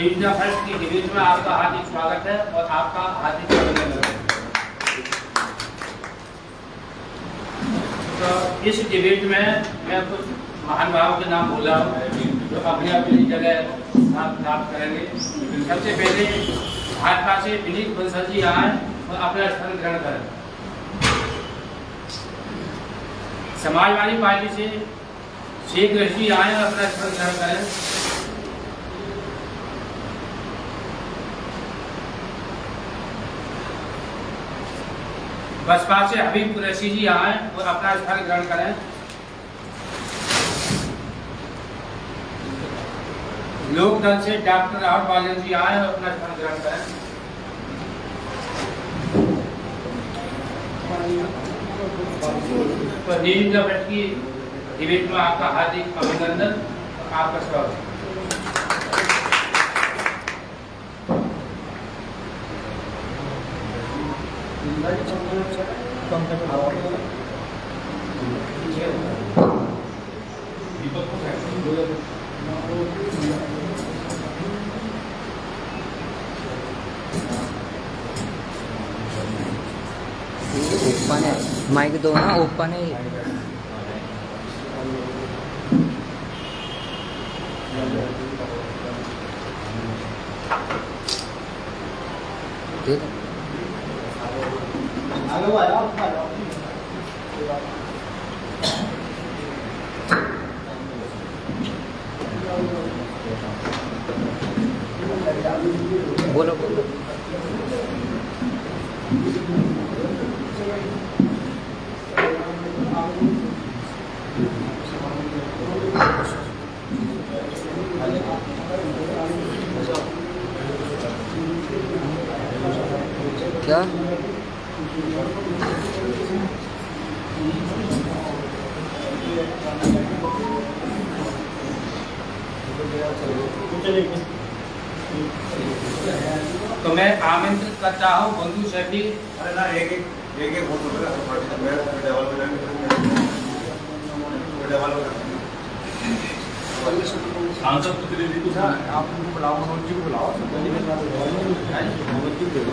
Media first की debate में आपका हार्दिक स्वागत है और आपका हार्दिक अभिनंदन है। तो इस डिबेट में मैं कुछ महानुभावों के नाम बोल रहा हूँ जो अपने अपनी जगह प्राप्त करेंगे। सबसे पहले भाजपा से विनीत बंसल जी आए और अपना स्थान ग्रहण करें। समाजवादी पार्टी से शेख रशीद आए और अपना स्थान ग्रहण करें। बसपा से हबीब कुरैशी जी आए और अपना स्थान ग्रहण करें। लोकदल से डॉक्टर राहुल बालन जी आए और अपना स्थान ग्रहण करें। तो नीम भट्ट की डिबेट में आपका हार्दिक अभिनंदन और आपका स्वागत। ओपन है माइक दो ना, ओपन है बोलो बोलो। क्या तो मैं आमंत्रित करता हूँ बंधु सभी सांसद प्रतिनिधि को आप उनको बुलाओ, मनोज जी को बुलाओ, मनोज जी को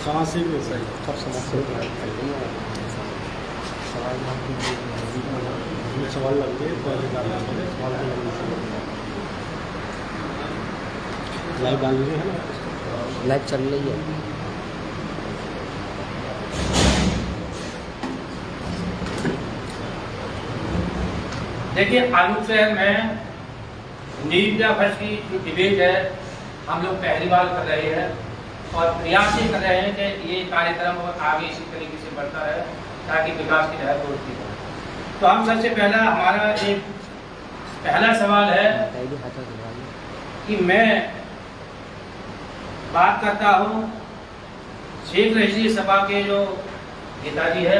समाज से भी सही सब समाज से सवाल लगते लाइव डाल लीजिए, है ना, लाइव चल रही है। देखिए, आलू शहर में मीडिया फर्स्ट की जो डिबेट है हम लोग पहली बार कर रहे हैं और प्रयास ये कर रहे हैं कि ये कार्यक्रम और आगे इसी तरीके से बढ़ता रहे ताकि विकास की लहर बढ़ती रहे। तो हम सबसे पहला हमारा एक पहला सवाल है कि मैं बात करता हूँ शेख रशीद सभा के जो नेताजी है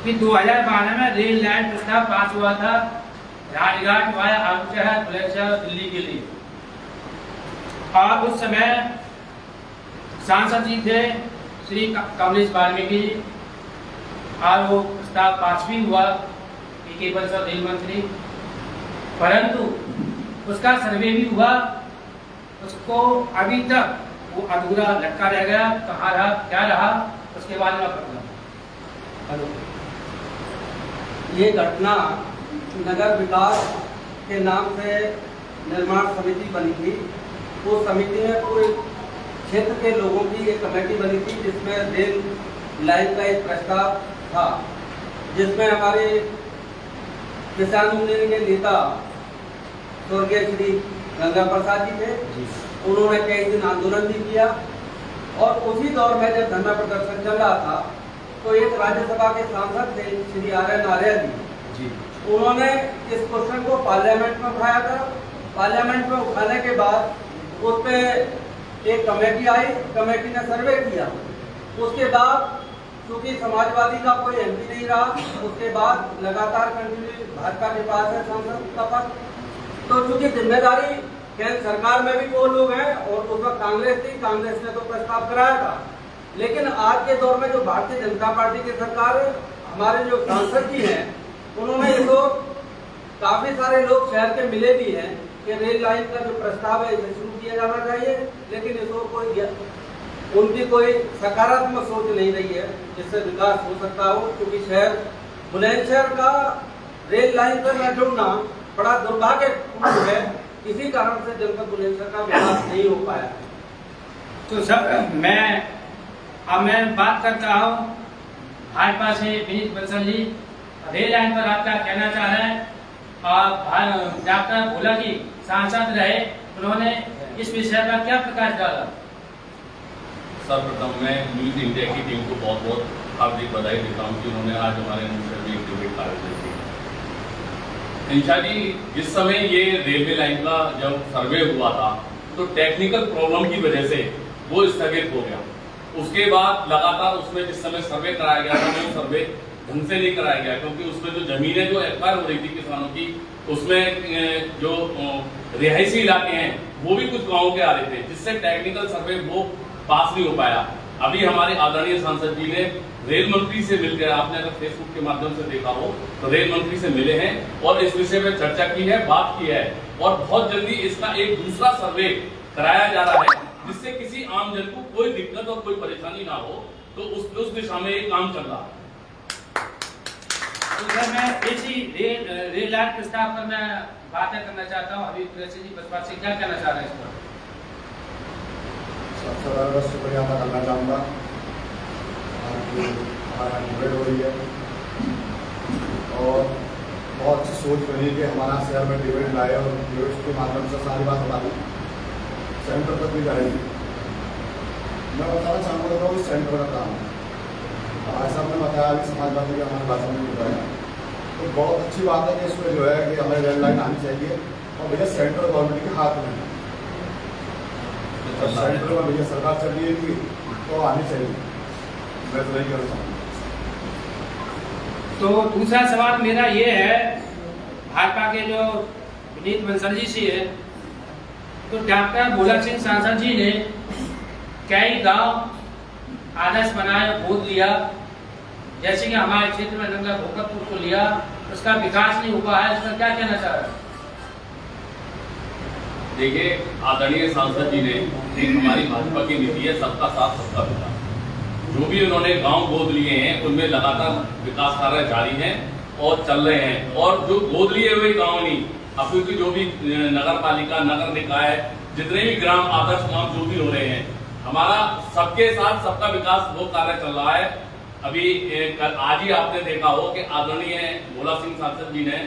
कि 2012 में रेल लाइन प्रस्ताव पास हुआ था राजघाट वाया आलू शहर बुलंदशहर दिल्ली के लिए, और उस समय सांसद जी थे श्री कमलेश वाल्मीकि जी और वो प्रस्ताव पास भी हुआ पीके बंसल रेल मंत्री, परंतु उसका सर्वे भी हुआ, उसको अभी तक वो अधूरा लटका रह गया। कहाँ रहा, क्या रहा, उसके बारे में पता। ये घटना नगर विकास के नाम से निर्माण समिति बनी थी। उस समिति में पूरे क्षेत्र के लोगों की एक कमेटी बनी थी जिसमें रेल लाइन का एक प्रस्ताव था, जिसमें हमारे किसान यूनियन के नेता स्वर्गीय श्री गंगा प्रसाद जी थे। उन्होंने कई दिन आंदोलन भी किया और उसी दौर में जब धरना प्रदर्शन चल रहा था तो एक राज्यसभा के सांसद थे श्री आर्यन आर्य जी, उन्होंने इस क्वेश्चन को पार्लियामेंट में उठाया था। पार्लियामेंट में उठाने के बाद उस पर एक कमेटी आई, कमेटी ने सर्वे किया। उसके बाद क्योंकि समाजवादी का कोई एमपी नहीं रहा, उसके बाद लगातार कंटिन्यू भाजपा के पास है सांसद का पद, तो चूंकि जिम्मेदारी केंद्र सरकार में भी वो लोग हैं और उस वक्त कांग्रेस थी, कांग्रेस ने तो प्रस्ताव कराया था। लेकिन आज के दौर में जो भारतीय जनता पार्टी की सरकार है, हमारे जो सांसद जी हैं उन्होंने इसको काफी सारे लोग शहर के मिले भी हैं कि रेल लाइन का जो प्रस्ताव है इसे शुरू किया जाना चाहिए, लेकिन इसको उनकी कोई सकारात्मक सोच नहीं रही है जिससे विकास हो सकता हो, क्योंकि शहर बुलंदशहर का रेल लाइन पर न जुड़ना बड़ा दुर्भाग्यपूर्ण है। इसी कारण से जनपद बुलंदशहर का विकास नहीं हो पाया। तो सब मैं बात करता हूँ भाजपा से विनीत बंसल जी, रेल लाइन पर आप क्या कहना चाह रहे हैं? और डॉक्टर भोला जी सांसद रहे, उन्होंने इस विषय पर क्या प्रकाश डाला? सर्वप्रथम मैं न्यूज इंडिया की टीम को बहुत बहुत हार्दिक बधाई देता हूँ कि उन्होंने आज हमारे मुंशर में एक डिबेट आयोजित की। इंशा जी, जिस समय ये रेलवे लाइन का जब सर्वे हुआ था तो टेक्निकल प्रॉब्लम की वजह से वो स्थगित हो गया। उसके बाद लगातार उसमें जिस समय सर्वे कराया गया था वो सर्वे ढंग से नहीं कराया गया, क्योंकि उसमें जो जमीनें जो एक्वायर हो रही थी किसानों की, उसमें जो रिहायशी इलाके हैं वो भी कुछ गाँव के आ रहे थे, जिससे टेक्निकल सर्वे वो पास नहीं हो पाया। अभी हमारे आदरणीय सांसद जी ने रेल मंत्री से मिलकर, आपने अगर फेसबुक के माध्यम से देखा हो तो रेल मंत्री से मिले हैं और इस विषय में चर्चा की है, बात की है, और बहुत जल्दी इसका एक दूसरा सर्वे कराया जा रहा है जिससे किसी आम जन को कोई दिक्कत और कोई परेशानी ना हो। तो उस दिशा में एक काम चल रहा है। तो सर मैं इसी रेल लाइन प्रस्ताव पर मैं बातें करना चाहता हूँ। अभी तुलसी जी बसपा से क्या कहना चाह रहे हैं इस पर? सबसे ज़्यादा शुक्रिया अदा करना चाहूँगा। हमारा डिबेट हो रही है और बहुत अच्छी सोच बनी कि हमारा शहर में डिबेट लाए और डिबेट के माध्यम से सारी बात हमारी सेंटर तक भी जाएगी। मैं बताना चाहूँगा कि सेंटर का काम है। हमारे साहब ने बताया अभी समाजवादी के हमारे भाषण में बताया, तो बहुत अच्छी बात है कि इसमें जो है कि हमें रेल लाइन आनी चाहिए और भैया सेंट्रल गवर्नमेंट के हाथ में है। तो सेंट्रल में भैया सरकार चल रही है तो आनी चाहिए। मैं तो नहीं करना चाहूँगा। तो दूसरा सवाल मेरा ये है, भाजपा के जो विनीत बंसल जी से है, तो डॉक्टर भोला सिंह सांसद जी ने कई गांव आदर्श बनाए, गोद लिया, जैसे कि हमारे क्षेत्र में नंगा भोकरपुर को लिया, उसका विकास नहीं हुआ है, इसका क्या कहना चाह रहे हैं? देखिए, आदरणीय सांसद जी ने एक हमारी भाजपा की नीति है सबका साथ सबका विकास। जो भी उन्होंने गांव गोद लिए हैं उनमें लगातार विकास कार्य जारी हैं और चल रहे हैं। और जो गोद लिए हुए गांव नहीं, अभी की जो भी नगर पालिका, नगर निकाय, जितने भी ग्राम आदर्श गांव जो भी हो रहे हैं, हमारा सबके साथ सबका विकास वो कार्य चल रहा है। अभी आज ही आपने देखा हो कि आदरणीय भोला सिंह सांसद जी ने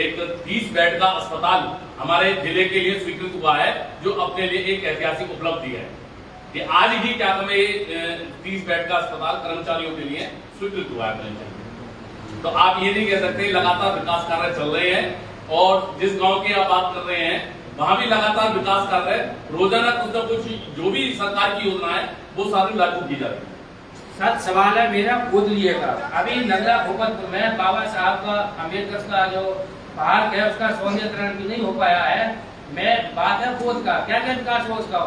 एक 30 बेड का अस्पताल हमारे जिले के लिए स्वीकृत हुआ है, जो अपने लिए एक ऐतिहासिक उपलब्धि है। ये आज ही क्या हमें 30 बेड का अस्पताल कर्मचारियों के लिए स्वीकृत हुआ है। तो आप ये नहीं कह सकते, लगातार विकास कार्य चल रहे हैं और जिस गांव की आप बात कर रहे हैं वहां भी लगातार विकास कार्य, रोजाना कुछ न कुछ जो भी सरकार की योजना है वो सारी लागू की जा रही है। सर सवाल है मेरा गोद लिए का, अभी नगरा भोकरपुर में बाबा साहब का अम्बेडकर का जो पार्क है उसका सौंदर्यीकरण भी नहीं हो पाया है। मैं बात है गोद का, क्या क्या विकास हो उसका?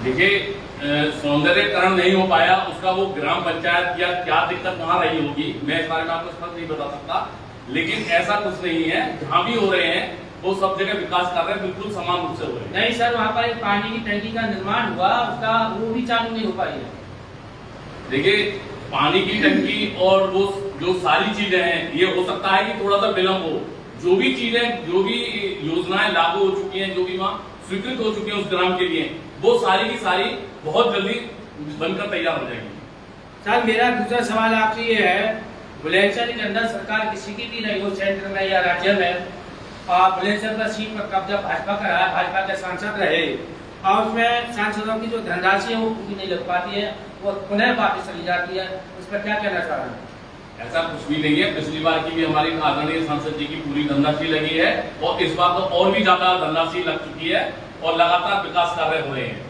देखिए, सौंदर्यीकरण नहीं हो पाया उसका वो ग्राम पंचायत या क्या दिक्कत वहां रही होगी, मैं इस बारे में आपको स्पष्ट नहीं बता सकता, लेकिन ऐसा कुछ नहीं है। जहां भी हो रहे हैं वो सब जगह विकास कार्य बिल्कुल समान रूप से हो रहे हैं। नहीं सर, वहाँ पर एक पानी की टंकी का निर्माण हुआ, उसका वो भी चालू नहीं हो पाई है। देखिए, पानी की टंकी और वो जो सारी चीजें हैं, ये हो सकता है कि थोड़ा सा विलंब हो। जो भी चीजें, जो भी योजनाएं लागू हो चुकी हैं, जो भी वहाँ स्वीकृत हो चुकी है उस ग्राम के लिए, वो सारी की सारी बहुत जल्दी बनकर तैयार हो जाएगी। सर मेरा दूसरा सवाल आपसे ये है, बुलंदशहर के अंदर सरकार किसी की भी नहीं हो, सेंटर में या राज्य में, और बुलंदशहर का सीट पर कब्जा भाजपा का रहा, भाजपा के सांसद रहे, और उसमें सांसदों की जो धनराशि है वो पूरी नहीं लग पाती है, वो पुनः वापस चली जाती है, उस पर क्या कहना चाह रहे हैं? ऐसा कुछ भी नहीं है। पिछली बार की भी हमारी आदरणीय सांसद जी की पूरी धनराशि लगी है और इस बार तो और भी ज्यादा धनराशि लग चुकी है और लगातार विकास कार्य हो रहे हैं।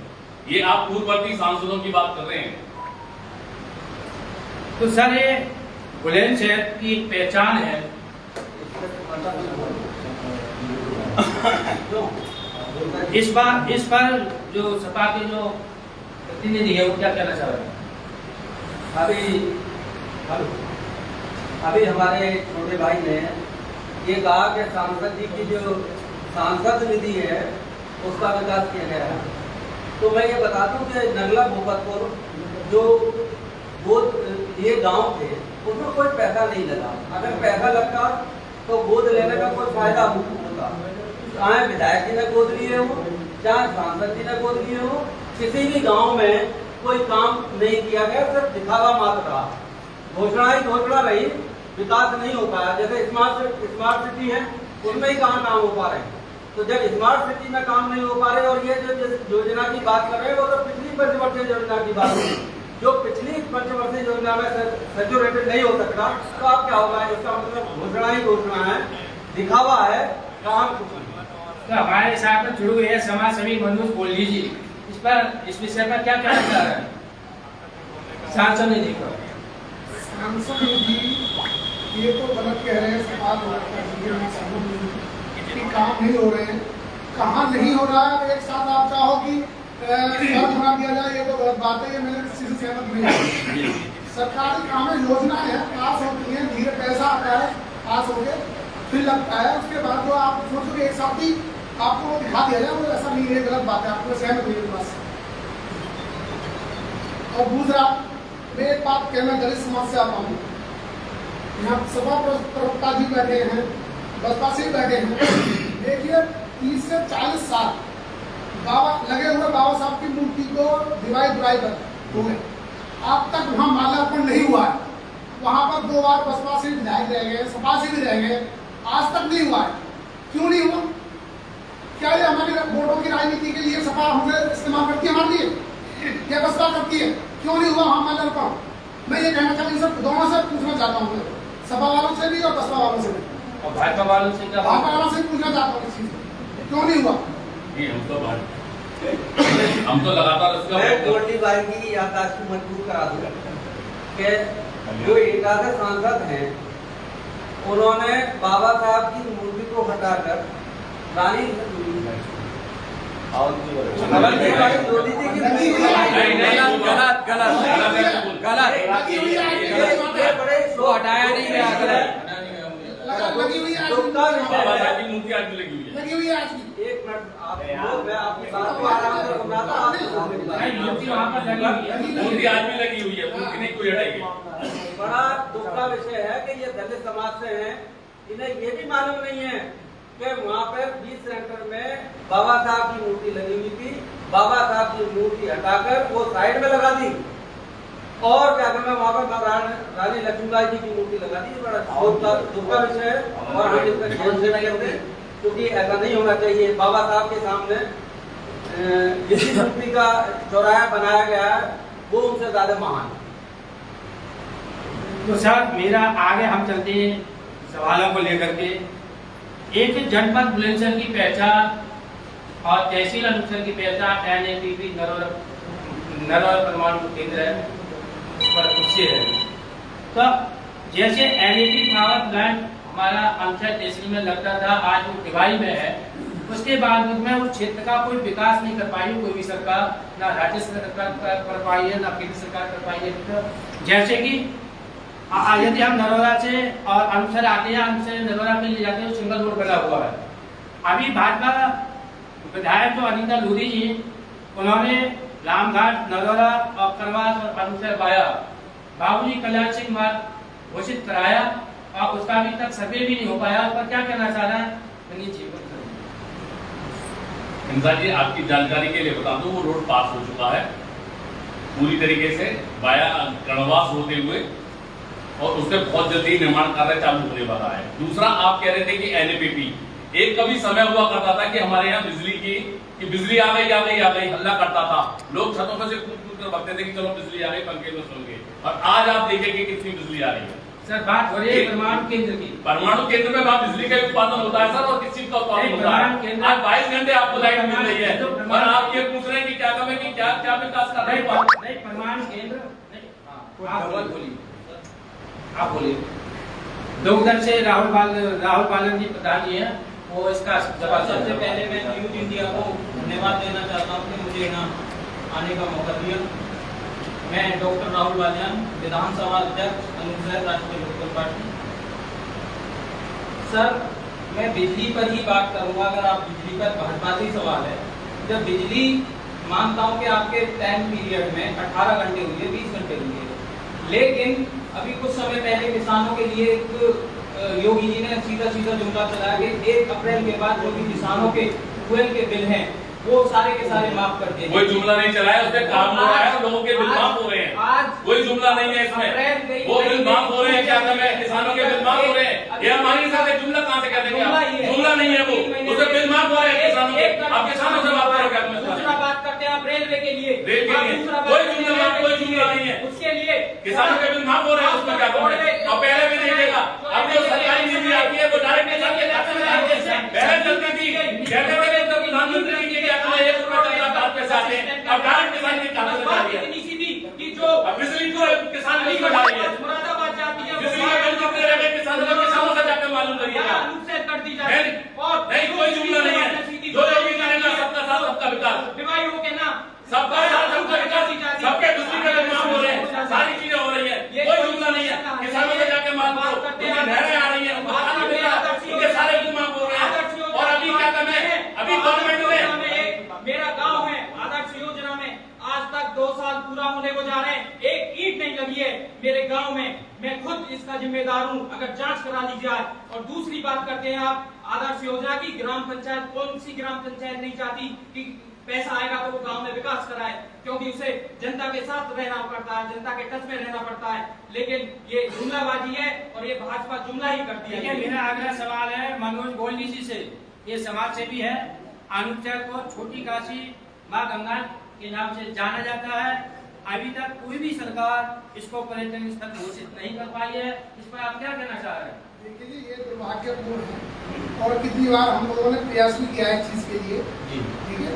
ये आप पूर्ववर्ती सांसदों की बात कर रहे हैं। तो सर ये बुलंदशहर की एक पहचान है, इस पर जो सपा के जो प्रतिनिधि है वो क्या कहना चाह रहे हैं? अभी अभी हमारे छोटे भाई ने ये कहा कि सांसद जी की जो सांसद निधि है उसका विकास किया गया है। तो मैं ये बता दूं कि नगला भूपतपुर जो गोद ये गांव थे उसमें कोई पैसा नहीं लगा। अगर पैसा लगता तो गोद लेने का कोई फायदा होता। चाहे विधायक जी ने गोद लिए हो, चाहे सांसद जी ने गोद लिए हो, किसी भी गांव में कोई काम नहीं किया गया, सिर्फ दिखावा मात्र रहा। घोषणा ही घोषणा रही, विकास नहीं हो पाया। जैसे स्मार्ट सिटी है उसमें ही कहाँ काम हो पा रहे हैं। तो जब स्मार्ट सिटी में काम नहीं हो पा रहे और ये जो जिस योजना की बात कर रहे हैं वो तो पिछली पंचवर्षीय योजना की बात है। जो पिछली पंचवर्षीय योजना में सैचुरेटेड नहीं हो सकता तो आप क्या होगा? इसका मतलब घोषणा ही घोषणा है, दिखावा है, काम कुछ नहीं। तो हमारे साथ में जुड़े हुए हैं समाज सेवी मनोज बोल लीजिए, इस विषय पर क्या कहना चाह रहे हैं सांसद ने देखा? सांसद जी ये तो गलत कह रहे हैं, सवाल कि काम नहीं हो रहे हैं। कहाँ नहीं हो रहा है? एक साथ आप चाहो कि बना दिया जाए, ये तो गलत बात है। ये मेरे किसी से सहमत नहीं है। सरकारी काम में योजनाएं हैं, पास होती हैं, धीरे पैसा आता है, पास हो गए फिर लगता है। उसके बाद जो आप सोचो कि एक साथ ही आपको दिखा दिया जाए, वो ऐसा नहीं है, गलत बात है। आपको सहमत नहीं है बस। और दूसरा मैं एक बात कहना दलित समाज से आता हूँ। यहाँ सभा प्रवक्ता जी बैठे हैं, बसपा से बैठे हैं। देखिए 30 से 40 साल बाबा लगे हुए बाबा साहब की मूर्ति को दिवाई कर हुए, आज तक वहाँ माल्यार्पण नहीं हुआ है। वहाँ पर 2 बार बसपा से विधायक रह गए, सपा से भी रह गए, आज तक नहीं हुआ है। क्यों नहीं हुआ? क्या ये हमारी वोटों की राजनीति के लिए सपा हमसे इस्तेमाल करती है हमारे लिए, क्या बसपा करती है? क्यों नहीं हुआ वहाँ माल्यार्पण? मैं ये कहना चाहता हूँ, दोनों से पूछना चाहता हूँ, सपा वालों से भी और बसपा वालों से भी, और भाजपा वालों से क्या? भाजपा वालों से पूछना चाहता हूँ, इस चीज क्यों नहीं हुआ? हम तो लगातार उसका मैं गोल्डी भाई की याददाश्त को मजबूत करा दूंगा कि जो एकादश सांसद हैं उन्होंने बाबा साहब की मूर्ति को हटाकर रानी हटाया नहीं गया। लगी हुई है बाबा साहब की मूर्ति आज भी लगी हुई है। लगी हुई है आज की। एक मिनट आप मैं आपकी बात को आराम से सुनाता नहीं, मूर्ति वहाँ पर लगी हुई है। मूर्ति आज भी लगी हुई है, मूर्ति नहीं कोई हटाई। बड़ा दुख का विषय है कि ये दलित समाज से हैं, इन्हें ये भी मालूम नहीं है कि वहाँ पे बीच सेंटर में बाबा साहब की मूर्ति लगी हुई थी। बाबा साहब की मूर्ति हटाकर वो साइड में लगा दी और क्या करना वहाँ पर रानी लक्ष्मीबाई जी की मूर्ति लगा दी। बड़ा दुख का विषय है और हम इसका खेल से नहीं करते क्योंकि ऐसा नहीं होना चाहिए। बाबा साहब के सामने जिस मूर्ति का चौराहा बनाया गया है वो उनसे ज्यादा महान है। तो सर मेरा आगे हम चलते हैं सवालों को लेकर के। एक जनपद बुलंदशहर की पहचान और तहसील अनुसार की पहचान NAPP नरवर परमाणु केंद्र है, उस पर उससे है। तो जैसे NAP पावर प्लांट हमारा अनुसार तहसील में लगता था, आज वो दिवाई में है। उसके बाद में उस क्षेत्र का कोई विकास नहीं कर पाई कोई भी सरकार, ना राज्य सरकार कर पाई है, ना केंद्र सरकार कर पाई है। तो जैसे कि यदि हम नरोला से और अनुसार आते हैं, अनुसार नरोला में ले जाते हैं, सिंगल रोड बना हुआ है। अभी भाजपा विधायक जो अनिता लूरी जी, उन्होंने रामघाट, नरोला और करवास और अनुसार वाया बाबूजी कल्याण सिंह मार्ग घोषित कराया और उसका अभी तक सर्वे भी नहीं हो पाया। उस पर क्या कहना चाह रहा है? हिंसा जी, आपकी जानकारी के लिए बता दूं, वो रोड पास हो चुका है पूरी तरीके से वाया गणवास होते हुए और उससे बहुत जल्दी निर्माण कार्य चालू होने वाला है। दूसरा, आप कह रहे थे कि NAPP एक कभी समय हुआ करता था कि हमारे यहाँ बिजली की बिजली आ गई हल्ला करता था, लोग छतों पर से कूद कर भागते थे कि चलो बिजली आ गई, पंखे में सो गए। और आज आप देखेंगे कितनी बिजली आ रही है। सर बात हो रही है परमाणु केंद्र की। परमाणु केंद्र में वहाँ बिजली का उत्पादन होता है सर, और किस चीज का उत्पादन होता है? आज 22 घंटे आपको लाइट मिल रही है और आप ये पूछ रहे हैं कि क्या कमें कि क्या विकास कर रहे हैं? नहीं, परमाणु केंद्र नहीं। आप बोलिए। दो उधर से राहुल बालन जी प्रधान जी हैं, वो इसका जवाब। सबसे पहले मैं न्यूज इंडिया को धन्यवाद देना चाहता हूँ कि मुझे यहाँ आने का मौका दिया मैं डॉक्टर राहुल बालियान, विधानसभा अध्यक्ष अनुसूचित राष्ट्रीय लोकदल पार्टी। सर, मैं बिजली पर ही बात करूंगा। अगर आप बिजली पर भाजपाती सवाल है, जब बिजली मानता हूं कि आपके टाइम पीरियड में 18 घंटे हुए, 20 घंटे हुए, लेकिन अभी कुछ समय पहले किसानों के लिए एक योगी जी ने सीधा जुमला चलाया कि 1 अप्रैल के बाद जो भी किसानों के फ्यूल के बिल हैं वो सारे के सारे माफ कर दिए। कोई जुमला नहीं चलाया, उसमें काम हो रहा है, लोगों के बिल माफ हो रहे हैं। कोई जुमला नहीं है इसमें, वो बिल माफ हो रहे हैं। क्या कर रहे हैं? किसानों के बिल माफ हो रहे हैं। ये हमारे साथ जुमला कहाँ से कर देंगे आप? जुमला नहीं है वो, उसमें बिल माफ हो रहे हैं किसानों के। आप किसानों से बात करोगे? दूसरा बात करते हैं आप रेलवे के लिए, कोई जुमला नहीं है, उसके लिए किसानों के बिल माफ हो रहे हैं, उसमें क्या कर रहे हैं? और पहले भी नहीं देगा। अब जो सरकारी निधि आती है वो डायरेक्ट किसान के खाते में जाती है। पहले चलती थी, कहते थे कि प्रधानमंत्री की ₹1 पैसे आते हैं, अब डायरेक्ट किसान के खाते में जाती है। इतनी सीधी कि जो अब बिजली को किसान नहीं बढ़ा रही है, मुरादाबाद जाती है, बिजली का बिल कितने रह गए किसानों से जाकर मालूम करिएगा। कर दी जाती है। और नहीं, कोई जुमला नहीं है। जो भी करेगा सबका साथ सबका विकास, बीमारियों के ना सबका साथ सबका विकास, सबके बिजली के बिल माफ हो रहे हैं, सारी चीजें हो रही है। कोई जुमला नहीं है। किसानों से जाकर मालूम करो, उनकी नहरें आ रही है, उनको पानी मिल रहा है, उनके सारे बिल माफ हो रहे हैं। और अभी क्या करना है? अभी गवर्नमेंट ने मेरा गांव है, आदर्श योजना में आज तक 2 साल पूरा होने को जा रहे हैं, एक ईंट नहीं लगी है मेरे गांव में। मैं खुद इसका जिम्मेदार हूं, अगर जांच करा ली जाए। और दूसरी बात करते हैं आप आदर्श योजना की, ग्राम पंचायत, कौन सी ग्राम पंचायत नहीं चाहती कि पैसा आएगा तो वो गांव में विकास कराए, क्योंकि उसे जनता के साथ रहना पड़ता है, जनता के टच में रहना पड़ता है। लेकिन ये जुमलाबाजी है और ये भाजपा जुमला ही करती है। मेरा अगला सवाल है मनोज गोल्डी जी से, ये समाज सेवी है। अनुपचर को छोटी काशी माँ गंगा के नाम से जाना जाता है। अभी तक कोई भी सरकार इसको पर्यटन स्थल घोषित नहीं कर पाई है। इस पर आप क्या कहना चाह रहे हैं? देखिए जी, ये दुर्भाग्यपूर्ण है और कितनी बार हम लोगों ने प्रयास भी किया है इस चीज़ के लिए, ठीक है,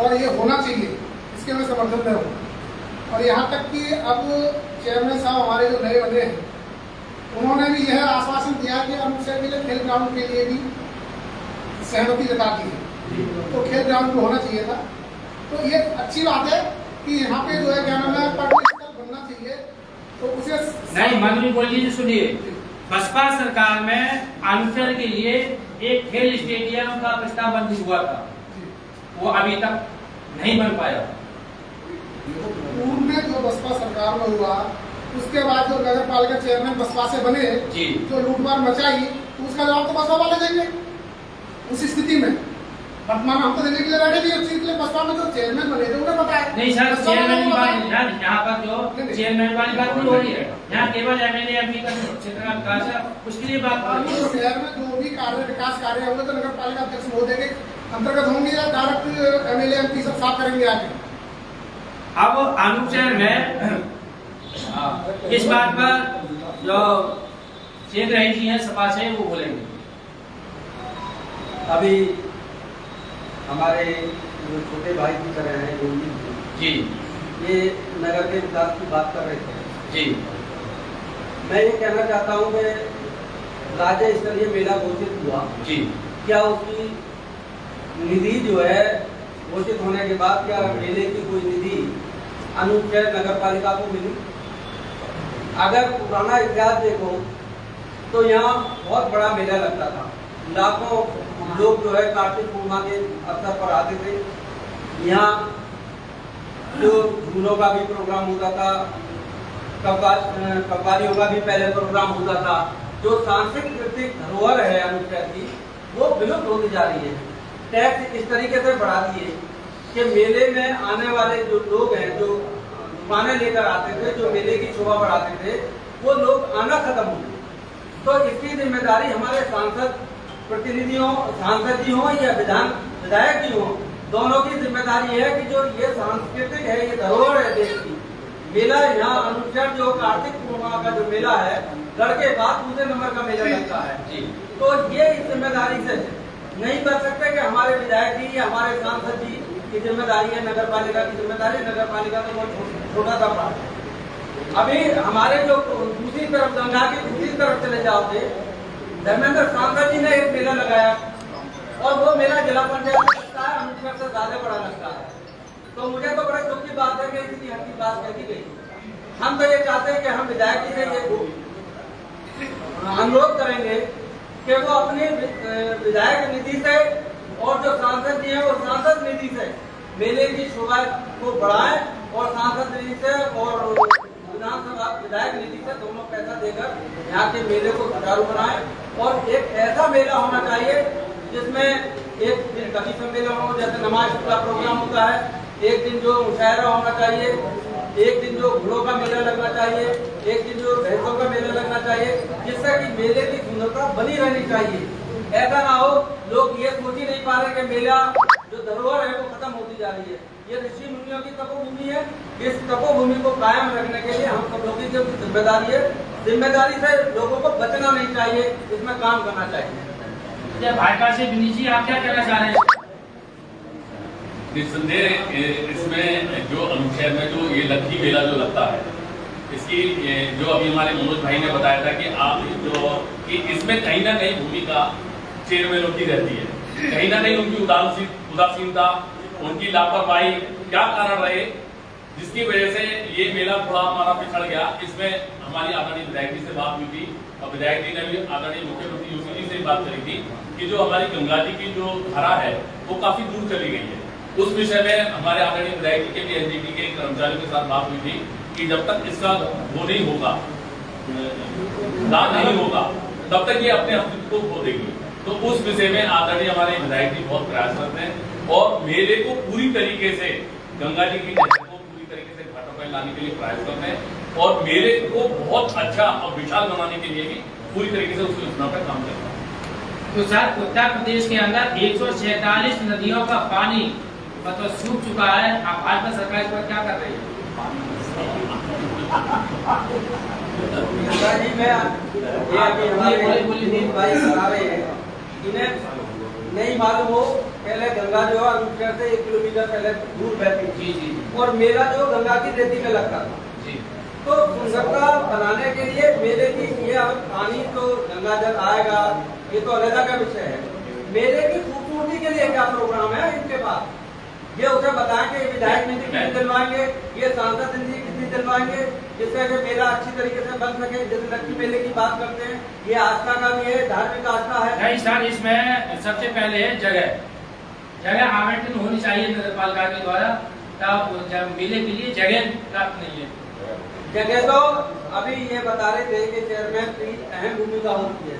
और ये होना चाहिए, इसके मैं समर्थन में हूँ। और यहाँ तक कि अब चेयरमैन साहब हमारे जो नए बने हैं, उन्होंने भी यह आश्वासन दिया कि अनुच्छेद के लिए खेल ग्राउंड के लिए भी सहमति जता दी है, तो खेल ग्राउंड को होना चाहिए था। तो ये अच्छी बात है कि यहाँ पे जो है क्या नाम है पर्यटन स्थल बनना चाहिए, तो उसे नहीं। मनोज गोल्डी जी सुनिए, बसपा सरकार में अनुच्छेद के लिए एक खेल स्टेडियम का प्रस्ताव मंजूर हुआ था, वो अभी तक नहीं बन पाया। पूर्व में जो बसपा सरकार में हुआ, उसके बाद जो नगर पालिका चेयरमैन बसपा से बने, जो लूटमार मचाई, तो उसका जवाब तो बसपा वाले देंगे। उस स्थिति में वर्तमान हम तो देने के लिए रेडी नहीं, उस चीज के लिए बसपा में जो चेयरमैन बने थे उन्हें पता है। नहीं सर, चेयरमैन की बात नहीं, यहाँ पर जो चेयरमैन वाली बात नहीं हो रही है, यहाँ केवल एमएलए एमपी का क्षेत्र का विकास है, उसके लिए बात हो रही है। शहर में जो भी कार्य विकास कार्य होंगे तो नगर पालिका अध्यक्ष महोदय के अंतर्गत होंगे या डायरेक्ट एमएलए एमपी सब साफ करेंगे आगे। अब अनूप शहर में इस बात पर जो चेत रही थी सपा से, वो बोलेंगे। अभी हमारे जो छोटे भाई की तरह हैं योगी जी, ये नगर के विकास की बात कर रहे थे जी। मैं ये कहना चाहता हूँ कि राज्य स्तरीय मेला घोषित हुआ जी, क्या उसकी निधि जो है घोषित होने के बाद क्या मेले की कोई निधि अनुच्छेद नगर पालिका को मिली? अगर पुराना इतिहास देखो तो यहाँ बहुत बड़ा मेला लगता था, लाखों लोग जो है कार्तिक पूर्णिमा के अवसर पर आते थे। यहाँ जो झूलों का भी प्रोग्राम होता था, कव्वालियों का भी पहले प्रोग्राम होता था। जो सांस्कृतिक धरोहर है अनुच्छेद की, वो विलुप्त होती जा रही है। टैक्स इस तरीके से बढ़ा दिए कि मेले में आने वाले जो लोग हैं, जो दुकानें लेकर आते थे, जो मेले की शोभा बढ़ाते थे, वो लोग आना खत्म हो गए। तो इसकी जिम्मेदारी हमारे सांसद प्रतिनिधियों, सांसद जी हों या विधायक जी हों, दोनों की जिम्मेदारी है कि जो ये सांस्कृतिक है, ये धरोहर है देश की। मेला यहाँ अनुच्छेद जो कार्तिक पूर्णिमा का जो मेला है, लड़के बाद दूसरे नंबर का मेला लगता है जी। तो ये इस जिम्मेदारी से नहीं कर सकते कि हमारे विधायक जी या हमारे सांसद जी की जिम्मेदारी है, नगर पालिका की जिम्मेदारी। नगर पालिका तो बहुत छोटा सा पार्ट है। अभी हमारे जो दूसरी तरफ, गंगा की दूसरी तरफ चले जाओगे, धर्मेंद्र सांसद जी ने एक मेला लगाया और वो मेला जिला पंचायत में लगता है, अनुच्छेद से ज्यादा बड़ा लगता है। तो मुझे तो बड़े दुख की बात है कि इतनी हल्की बात कही गई। हम तो ये चाहते हैं कि हम विधायक जी से ये अनुरोध करेंगे कि वो अपनी विधायक निधि से और जो सांसद जी हैं वो सांसद निधि से मेले की शोभा को बढ़ाएं और सांसद निधि से और विधानसभा विधायक निधि से दोनों पैसा देकर यहाँ के मेले को सुचारू बनाएं। और एक ऐसा मेला होना चाहिए जिसमें एक दिन कवि सम्मेलन हो, जैसे नमाज का प्रोग्राम होता है, एक दिन जो मुशायरा होना चाहिए, एक दिन जो घोड़ों का मेला लगना चाहिए, एक दिन जो भैंसों का मेला लगना चाहिए, जिससे कि मेले की सुंदरता बनी रहनी चाहिए। ऐसा ना हो लोग ये सोच ही नहीं पा रहे कि मेला जो धरोहर है वो खत्म होती जा रही है। ये ऋषि मुनियों की तपोभूमि है, इस तपोभूमि को कायम रखने के लिए हम सब लोगों की जो जिम्मेदारी है, जिम्मेदारी से लोगों को बचना नहीं चाहिए, इसमें काम करना चाहिए। भाजपा से विनीत जी आप क्या कहना चाह रहे हैं? निस्संदेह इसमें जो अनुच्छेद में जो ये लक्की मेला जो लगता है, इसकी जो अभी हमारे मनोज भाई ने बताया था कि आप जो कि इसमें कहीं ना कहीं भूमिका चेयरमैनों की रहती है, कहीं ना कहीं उनकी उदासीनता, उनकी लापरवाही क्या कारण रहे जिसकी वजह से ये मेला थोड़ा हमारा पिछड़ गया। इसमें हमारी आदरणीय विधायक जी से बात हुई थी और विधायक जी ने भी आदरणीय मुख्यमंत्री योगी जी से बात करी थी कि जो हमारी गंगा जी की जो धारा है वो काफी दूर चली गई है। उस विषय में हमारे आदरणीय विधायक जी के भी एनजीटी के कर्मचारियों के साथ बात हुई थी कि जब तक इसका वो नहीं होगा, दान नहीं होगा, तब तक ये अपने अस्तित्व को खो देगी। तो उस विषय में आदरणीय हमारे विधायक जी बहुत प्रयासरत हैं और मेले को पूरी तरीके से गंगा जी की नहर को पूरी तरीके से घाटों पर लाने के लिए प्रयास करते हैं और मेले को बहुत अच्छा और विशाल बनाने के लिए भी पूरी तरीके से उस योजना पर काम करते हैं। तो सर उत्तर प्रदेश के अंदर 146 नदियों का पानी मतलब सूख चुका है, आप भाजपा सरकार इस पर क्या कर रही है? जी मैं ये अभी हमारे भाई बता रहे हैं, इन्हें नहीं मालूम हो, पहले गंगा जो है अनुच्छेद से 1 किलोमीटर पहले दूर बहती थी और मेला जो गंगा की रेती में लगता था। तो सुंदरता बनाने के लिए मेले की ये अब पानी तो गंगा जल आएगा, ये तो अलग का विषय है। मेले की खूबसूरती के लिए क्या प्रोग्राम है इनके पास, ये उसे बताएं कि विधायक निधि कितनी दिलवाएंगे, ये सांसद निधि कितनी दिलवाएंगे, जिससे कि मेला अच्छी तरीके से बन सके। जैसे लक्ष्मी मेले की बात करते हैं, ये आस्था का भी है, धार्मिक आस्था है। नहीं सर, इसमें सबसे पहले है जगह आवंटन होनी चाहिए नगर पालिका के द्वारा, तब जब मेले के लिए जगह प्राप्त नहीं है। जगह तो अभी ये बता रहे थे कि चेयरमैन की अहम भूमिका होती है।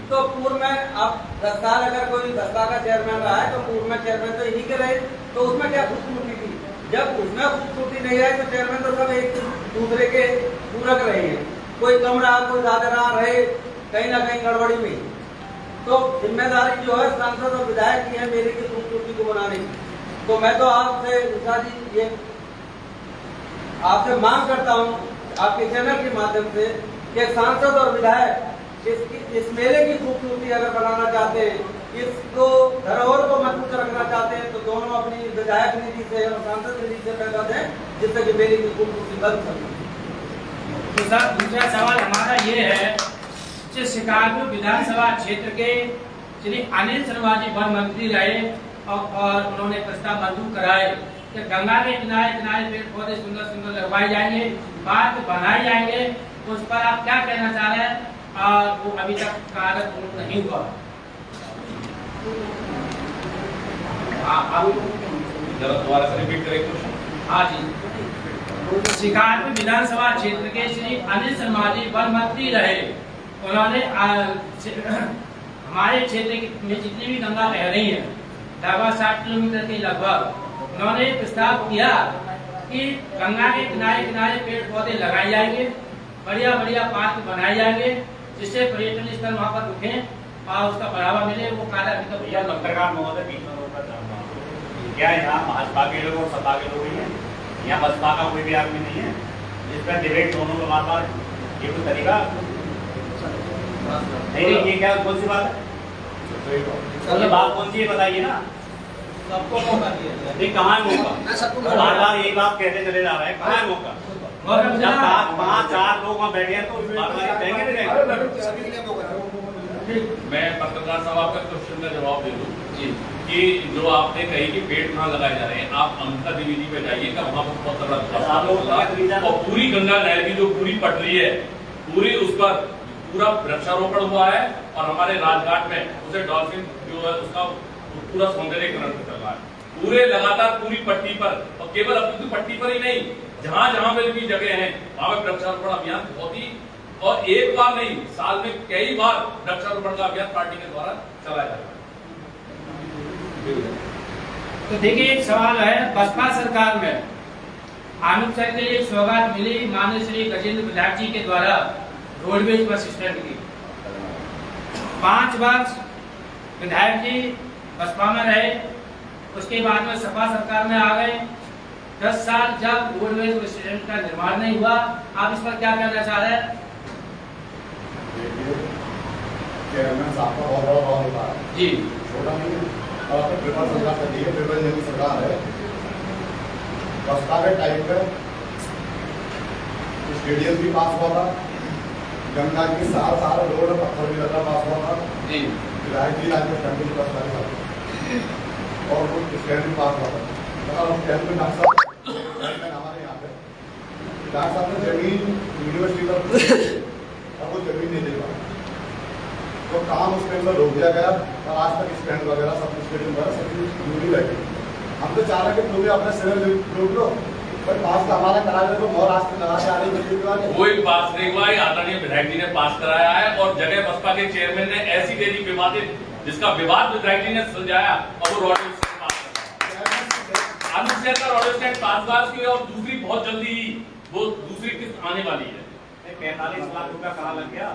तो पूर्व में अब 10 साल अगर कोई 10 साल का चेयरमैन रहा है तो पूर्व में चेयरमैन तो यही के रहे, तो उसमें क्या खूबसूरती थी? जब उसमें खूबसूरती नहीं रही तो चेयरमैन तो सब एक दूसरे के पूरक रहे हैं, कोई कम रहा, कोई ज्यादा रहा, रहे कहीं ना कहीं गड़बड़ी में। तो जिम्मेदारी जो है सांसद और विधायक की है मेले की खूबसूरती को बनाने की। तो मैं तो आपसे उषा जी ये आपसे मांग करता हूँ आपके चैनल के माध्यम से कि सांसद और विधायक इस मेले की खूबसूरती अगर बनाना चाहते हैं, इसको धरोहर को मजबूत रखना चाहते हैं, तो दोनों अपनी विधायक निधि से और सांसद निधि से पैसा दें, जिससे कि मेले की खूबसूरती बन सके। तो सर दूसरा सवाल हमारा ये है कि शिकारपुर विधानसभा क्षेत्र के श्री अनिल शर्मा जी वन मंत्री रहे और उन्होंने प्रस्ताव मंजूर कराए कि गंगा के किनारे किनारे पेड़ पौधे सुंदर सुंदर लगवाए जाएंगे, पार्क बनाए जाएंगे। उस पर आप क्या कहना चाह रहे हैं? और वो अभी तक कागज पूर्ण नहीं हुआ। दोबारा से रिपीट करें क्वेश्चन। हाँ जी, शिकारपुर विधानसभा क्षेत्र के श्री अनिल शर्मा जी वन मंत्री रहे, उन्होंने हमारे क्षेत्र में जितनी भी गंगा बह रही है लगभग 60 किलोमीटर के लगभग, उन्होंने प्रस्ताव किया कि गंगा के किनारे किनारे पेड़ पौधे लगाए जाएंगे, बढ़िया बढ़िया पार्क बनाए जाएंगे, जिससे पर्यटन स्थल वहाँ पर रुके और उसका बढ़ावा मिले। वो कार्य अभी तक भैया पत्रकार महोदय बीच में रोकना चाहूँगा, क्या यहाँ भाजपा के लोग और सपा के लोग ही हैं? यहाँ बसपा का कोई भी आदमी नहीं है जिस पर डिबेट दोनों को बार ये कोई तरीका नहीं? ये क्या कौन सी बात है? ये बात कौन सी है बताइए ना। सबको मौका दिया नहीं, कहाँ है मौका? बार बार यही बात कहते चले जा रहे हैं, कहाँ है मौका? जब 5-4 लोग वहाँ बैठे हैं तो बार बार कहेंगे नहीं रहेंगे। मैं पत्रकार साहब आपका क्वेश्चन का जवाब दे दूं। जी, कि जो आपने कही कि पेड़ कहाँ लगाए जा रहे हैं, आप अमृता देवी जी पे जाइएगा, वहाँ पर बहुत तगड़ा विकास और पूरी गंगा नहर की जो पूरी पटरी है, पूरी उस पर पूरा वृक्षारोपण हुआ है और हमारे राजघाट में उसे डॉल्फिन जो है उसका पूरा सौंदर्यीकरण चल रहा है पूरे लगातार पूरी पट्टी पर, और केवल अपनी पट्टी पर ही नहीं, जहां जहां पे भी जगह है वहां पे वृक्षारोपण अभियान बहुत ही, और एक बार नहीं साल में कई बार वृक्षारोपण का अभियान पार्टी के द्वारा चलाया जाता है। तो देखिए, एक सवाल है, बसपा सरकार में आनंद सर के लिए सौगात मिली माननीय श्री गजेंद्र प्रसाद जी के द्वारा रोडवेज बस स्टैंड की। 5 वर्ष विधायक जी बसपा में रहे, उसके बाद में सपा सरकार में आ गए। 10 साल जब रोडवेज बस स्टैंड का निर्माण नहीं हुआ, आप इस पर क्या कहना चाह रहे हैं? चेयरमैन साहब का बहुत बड़ा रोल होता है जी, छोटा नहीं है। और आपने पेपर सरकार कर दी है, पेपर जब सरकार है बसपा के टाइम पे स्टेडियम भी पास हुआ था, गंगा की साल रोड पत्थर भी लगा पास हुआ था जी, विधायक जी राज्य स्टैंड भी पास हुआ और वो स्टैंड भी पास हुआ था। और स्टैंड में डॉक्टर साहब हमारे यहाँ पे डॉक्टर साहब ने जमीन यूनिवर्सिटी पर और वो जमीन नहीं दे पाया, तो काम उस टाइम पर रोक दिया गया और आज तक स्टैंड वगैरह सब स्टेडियम वगैरह सब यूनी लगे। हम तो चाह रहे कि तुम अपने सिर रोक लो, पर पास का हमारा करा दे तो और रास्ते लगाते आ रही। कोई पास नहीं हुआ, आदरणीय विधायक जी ने पास कराया है और जगह बसपा के चेयरमैन ने ऐसी दे दी विवादित, जिसका विवाद विधायक जी ने सुलझाया और वो रोड पास कराया। अनुच्छेद का रोड स्टैंड पास की और दूसरी बहुत जल्दी ही वो दूसरी किस्त आने वाली है। 45 लाख रुपया कहाँ लग गया?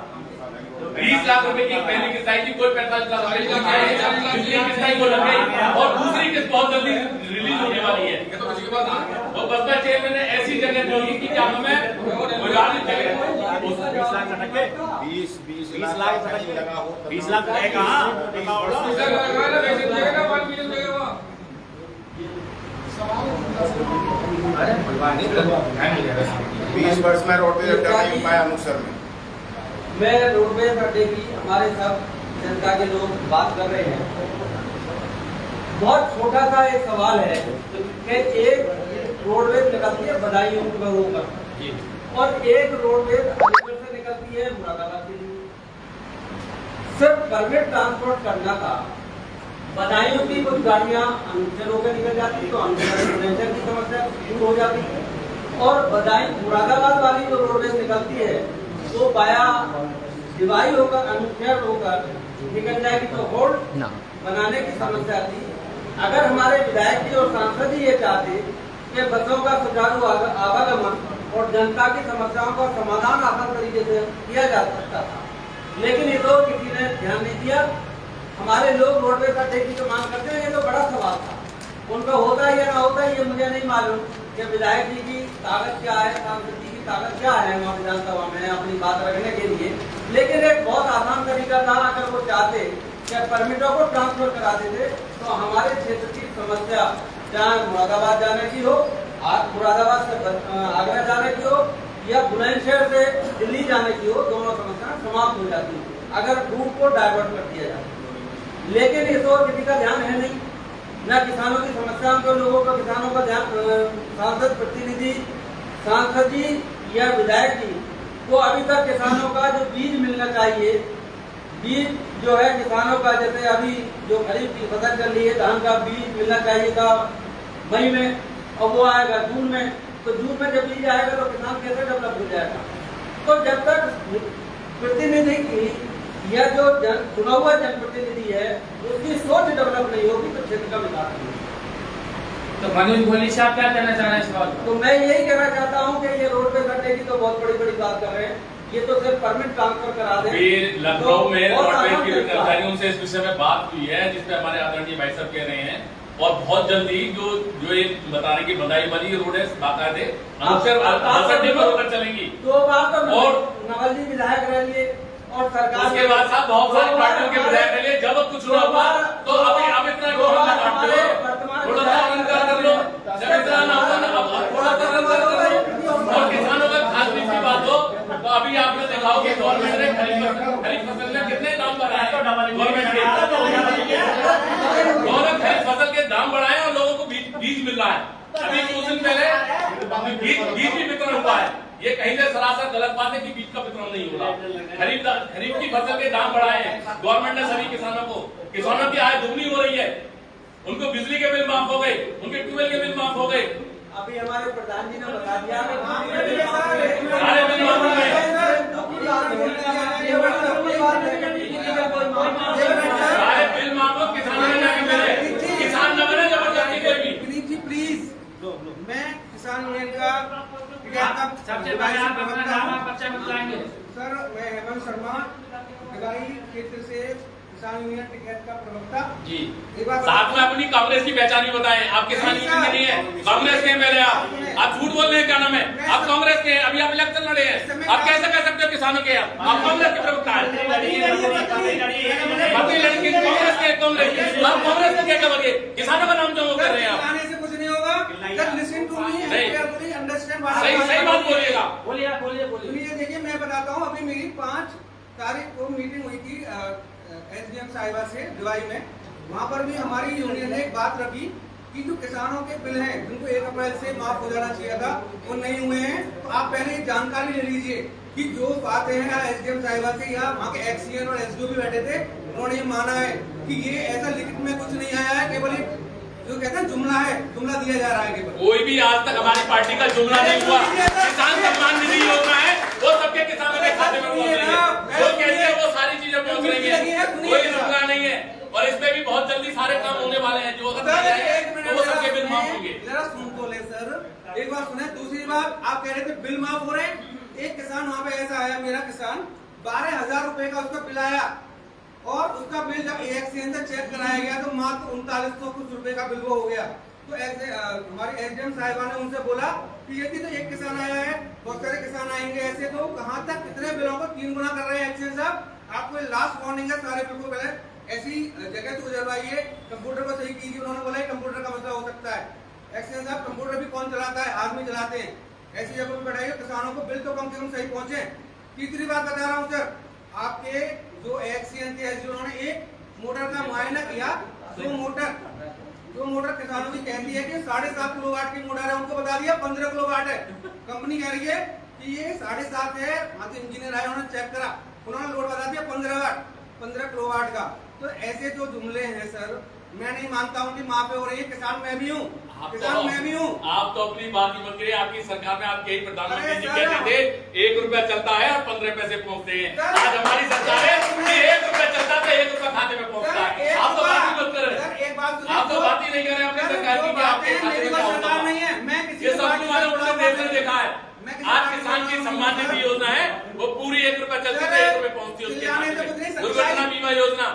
20 लाख रुपए की पहली किस्त आई थी, कोई 45 लाख रुपए दूसरी किस्त आई वो लग गई और दूसरी किस्त बहुत जल्दी रिलीज होने वाली है। तो बसपा चेयरमैन ने ऐसी जगह दी कि क्या हमें 20 लाख है कहाँ? 20 वर्ष में रोडवेज अड्डा नहीं पाया अनुसर में। मैं रोडवेज अड्डे की हमारे सब जनता के लोग बात कर रहे हैं। बहुत छोटा सा एक सवाल है कि एक रोडवेज निकलती है बदायूं को होकर और एक रोडवेज अलीगढ़ से निकलती है मुरादाबाद के लिए। सिर्फ परमिट ट्रांसपोर्ट करना था, बदायूं की कुछ गाड़ियां अनुच्छेद होकर निकल जाती तो अनुच्छेद की समस्या दूर हो जाती और बदायूं मुरादाबाद वाली जो रोडवेज निकलती है वो बाया दिवाई होकर अनुच्छेद होकर निकल जाएगी तो होल्ड बनाने की समस्या थी। अगर हमारे विधायक जी और सांसद जी ये चाहते कि बसों का सुचारू आवागमन और जनता की समस्याओं का समाधान आसान तरीके से किया जा सकता था, लेकिन ये तो किसी ने ध्यान नहीं दिया। हमारे लोग रोडवेज अड्डे की जो मांग करते हैं, ये तो बड़ा सवाल था, उनका होता है या ना होता है ये मुझे नहीं मालूम कि विधायक जी की ताकत क्या है, सांसद जी की ताकत क्या है वहाँ विधानसभा में अपनी बात रखने के लिए। लेकिन एक बहुत आसान तरीका था, अगर वो चाहते कि परमिटों को ट्रांसफर करा देते तो हमारे क्षेत्र की समस्या चाहे मुरादाबाद जाने की हो, मुरादाबाद से आगरा जाने की हो या बुलंदशहर से दिल्ली जाने की हो, दोनों समस्याएं समाप्त हो जाती अगर रूट को डाइवर्ट कर दिया जाए। लेकिन इस ओर किसी का ध्यान है नहीं, न किसानों की समस्याओं को, लोगों का किसानों का ध्यान। सांसद प्रतिनिधि, सांसद जी या विधायक जी को अभी तक किसानों का जो बीज मिलना चाहिए, बीज जो है किसानों का, जैसे अभी जो खरीफ की फसल चल रही है, धान का बीज मिलना चाहिए था मई में और वो आएगा जून में, तो जून में जब बीज आएगा तो किसान कैसे डेवलप हो जाएगा? तो जब तक प्रतिनिधि की या जो चुना हुआ जनप्रतिनिधि है उसकी सोच डेवलप नहीं होगी तो क्षेत्र का विकास नहीं होगा। तो मनोज गोली साहब क्या कहना चाह रहे हैं इस बात? तो मैं यही कहना चाहता हूँ कि ये रोडवेज अड्डे की तो बहुत बड़ी बड़ी बात कर रहे हैं, ये तो सिर्फ परमिट ट्रांसफर करा दें। लखनऊ में रोडवेज के कर्मचारियों से इस विषय में बात हुई है, जिसपे हमारे आदरणीय भाई साहब कह रहे हैं और बहुत जल्दी जो ये बता रहे कि बदाई वाली रोड है बाकायदे होकर चलेंगी। तो बात तो और नवल जी विधायक रह लिए और सरकार उसके बाद साहब बहुत सारी पार्टियों के विधायक रह लिए, जब कुछ हुआ हुआ तो अभी अब इतना थोड़ा सा अलंकार कर लो, जब इतना ना होगा ना अब थोड़ा सा अलंकार कर लो। और किसानों का खास की बात हो तो अभी आपने देखा हो कि गवर्नमेंट ने खरीफ फसल में कितने दाम बढ़ाए, गवर्नमेंट के दाम बढ़ाए और लोगों को बीज मिल रहा है। अभी कुछ दिन पहले बीज भी वितरण हुआ है। ये कहीं से सरासर गलत बात है कि बीज का वितरण नहीं हो रहा। खरीफ की फसल के दाम बढ़ाए हैं गवर्नमेंट ने सभी किसानों की आय दुगनी हो रही है। उनको बिजली के बिल माफ हो गए, उनके ट्यूबवेल के बिल माफ हो गए, अभी हमारे प्रधान जी ने बता दिया सारे बिल माफ हो गए, सारे बिल माफ हो। किसानों ने जाके मिले, किसान न बने जबरदस्ती कोई भी। विनीत जी प्लीज, मैं किसान यूनियन का सबसे पहले आप अपना नाम आप परिचय बताएंगे। सर, मैं हेमंत शर्मा भिलाई क्षेत्र से किसान यूनियन टिकैत का प्रवक्ता जी। साथ में अपनी कांग्रेस की पहचान भी बताएं। आप किसान यूनियन के नहीं है, कांग्रेस के पहले आप झूठ बोल रहे हैं। क्या नाम है? आप कांग्रेस के, अभी आप इलेक्शन लड़े हैं। आप कैसे कह सकते हो किसानों के? आप कांग्रेस के प्रवक्ता हैं। कांग्रेस के कांग्रेस आप कांग्रेस को क्या करोगे? किसानों का नाम जो कर रहे हैं आप। से कुछ नहीं होगा। सही बात बोलिएगा। बोलिए। देखिए, मैं बताता हूँ, अभी मेरी 5 तारीख को मीटिंग हुई थी एसडीएम साहिबा से भिलाई में। वहाँ पर भी हमारी यूनियन ने एक बात रखी कि जो किसानों के बिल हैं जिनको 1 अप्रैल से माफ हो जाना चाहिए था, वो नहीं हुए हैं। तो आप पहले जानकारी ले लीजिए कि जो बातें हैं एसडीएम साहिबा से या वहाँ के एक्सीएन और एसडीओ भी बैठे थे, उन्होंने ये माना है कि ये ऐसा लिखित में कुछ नहीं आया है, केवल जो कहते हैं जुमला है, जुमला दिया जा रहा है केवल। कोई भी आज तक हमारी पार्टी का जुमला नहीं हुआ। किसान सम्मान निधि योजना है, वो सबके किसानों के खाते में पहुंच रही है। वो कहते हैं वो सारी चीजें पहुंच रही है, कोई जुमला नहीं है। और इसमें भी बहुत जल्दी सारे काम होने वाले हैं। जो अगर तो वो सबके बिल माफ होंगे। जरा सुन तो ले सर, एक बात सुने। दूसरी बात, आप कह रहे थे बिल माफ हो रहे हैं। एक किसान वहाँ पे ऐसा आया, मेरा किसान 12,000 रुपए का उसका बिल आया और उसका बिल जब एक्सीएन से चेक कराया गया तो मात्र 3900 कुछ रुपए का बिल वो हो गया। तो ऐसे हमारे एसडीएम साहिबा ने उनसे बोला कि यदि तो एक किसान आया है, बहुत सारे किसान आएंगे, ऐसे तो कहाँ तक कितने बिलों को 3 गुना कर रहे हैं एक्सीएन साहब। आपको लास्ट वार्निंग है, सारे बिल को पहले ऐसी जगह से गुजरवाइए, कंप्यूटर को सही कीजिए। उन्होंने बोला कंप्यूटर का मसला हो सकता है। एक्सीएन साहब, कंप्यूटर भी कौन चलाता है? आदमी चलाते हैं। ऐसी जगह पर बैठाइए, किसानों को बिल तो कम से कम सही पहुंचे। तीसरी बात बता रहा हूँ सर, आपके जो एक्सीएन के एसडीओ उन्होंने एक मोटर का मुआयना किया। जो मोटर किसानों की कहती है कि 7.5 किलोवाट की मोटर है, उनको बता दिया 15 किलोवाट है। कंपनी कह रही है कि ये 7.5 है। वहां से इंजीनियर आए, उन्होंने चेक करा, उन्होंने लोड बता दिया 15 किलोवाट का। तो ऐसे जो जुमले हैं सर, मैं नहीं मानता हूँ कि माफी हो रही है। किसान मैं भी हूँ, किसान मैं भी हूँ। आप तो अपनी बात ही मत करिए। आपकी सरकार में आपके ही प्रधानमंत्री जी कहते थे 1 रुपया चलता है और 15 पैसे पहुँचते हैं। आज हमारी सरकार है कि 1 रुपया चलता है, 1 रुपया खाते में पहुँचता है। आप तो बात ही मत कर रहे, आप तो बात ही नहीं कर रहे अपनी सरकार की कि आपके खाते में क्या होता है। ये सब उन्होंने देखा है। आज किसान की सम्मान निधि योजना है, वो पूरी 1 रुपया चलती है, 1 रुपये पहुँचती है उसके खाते में। दुर्घटना बीमा योजना,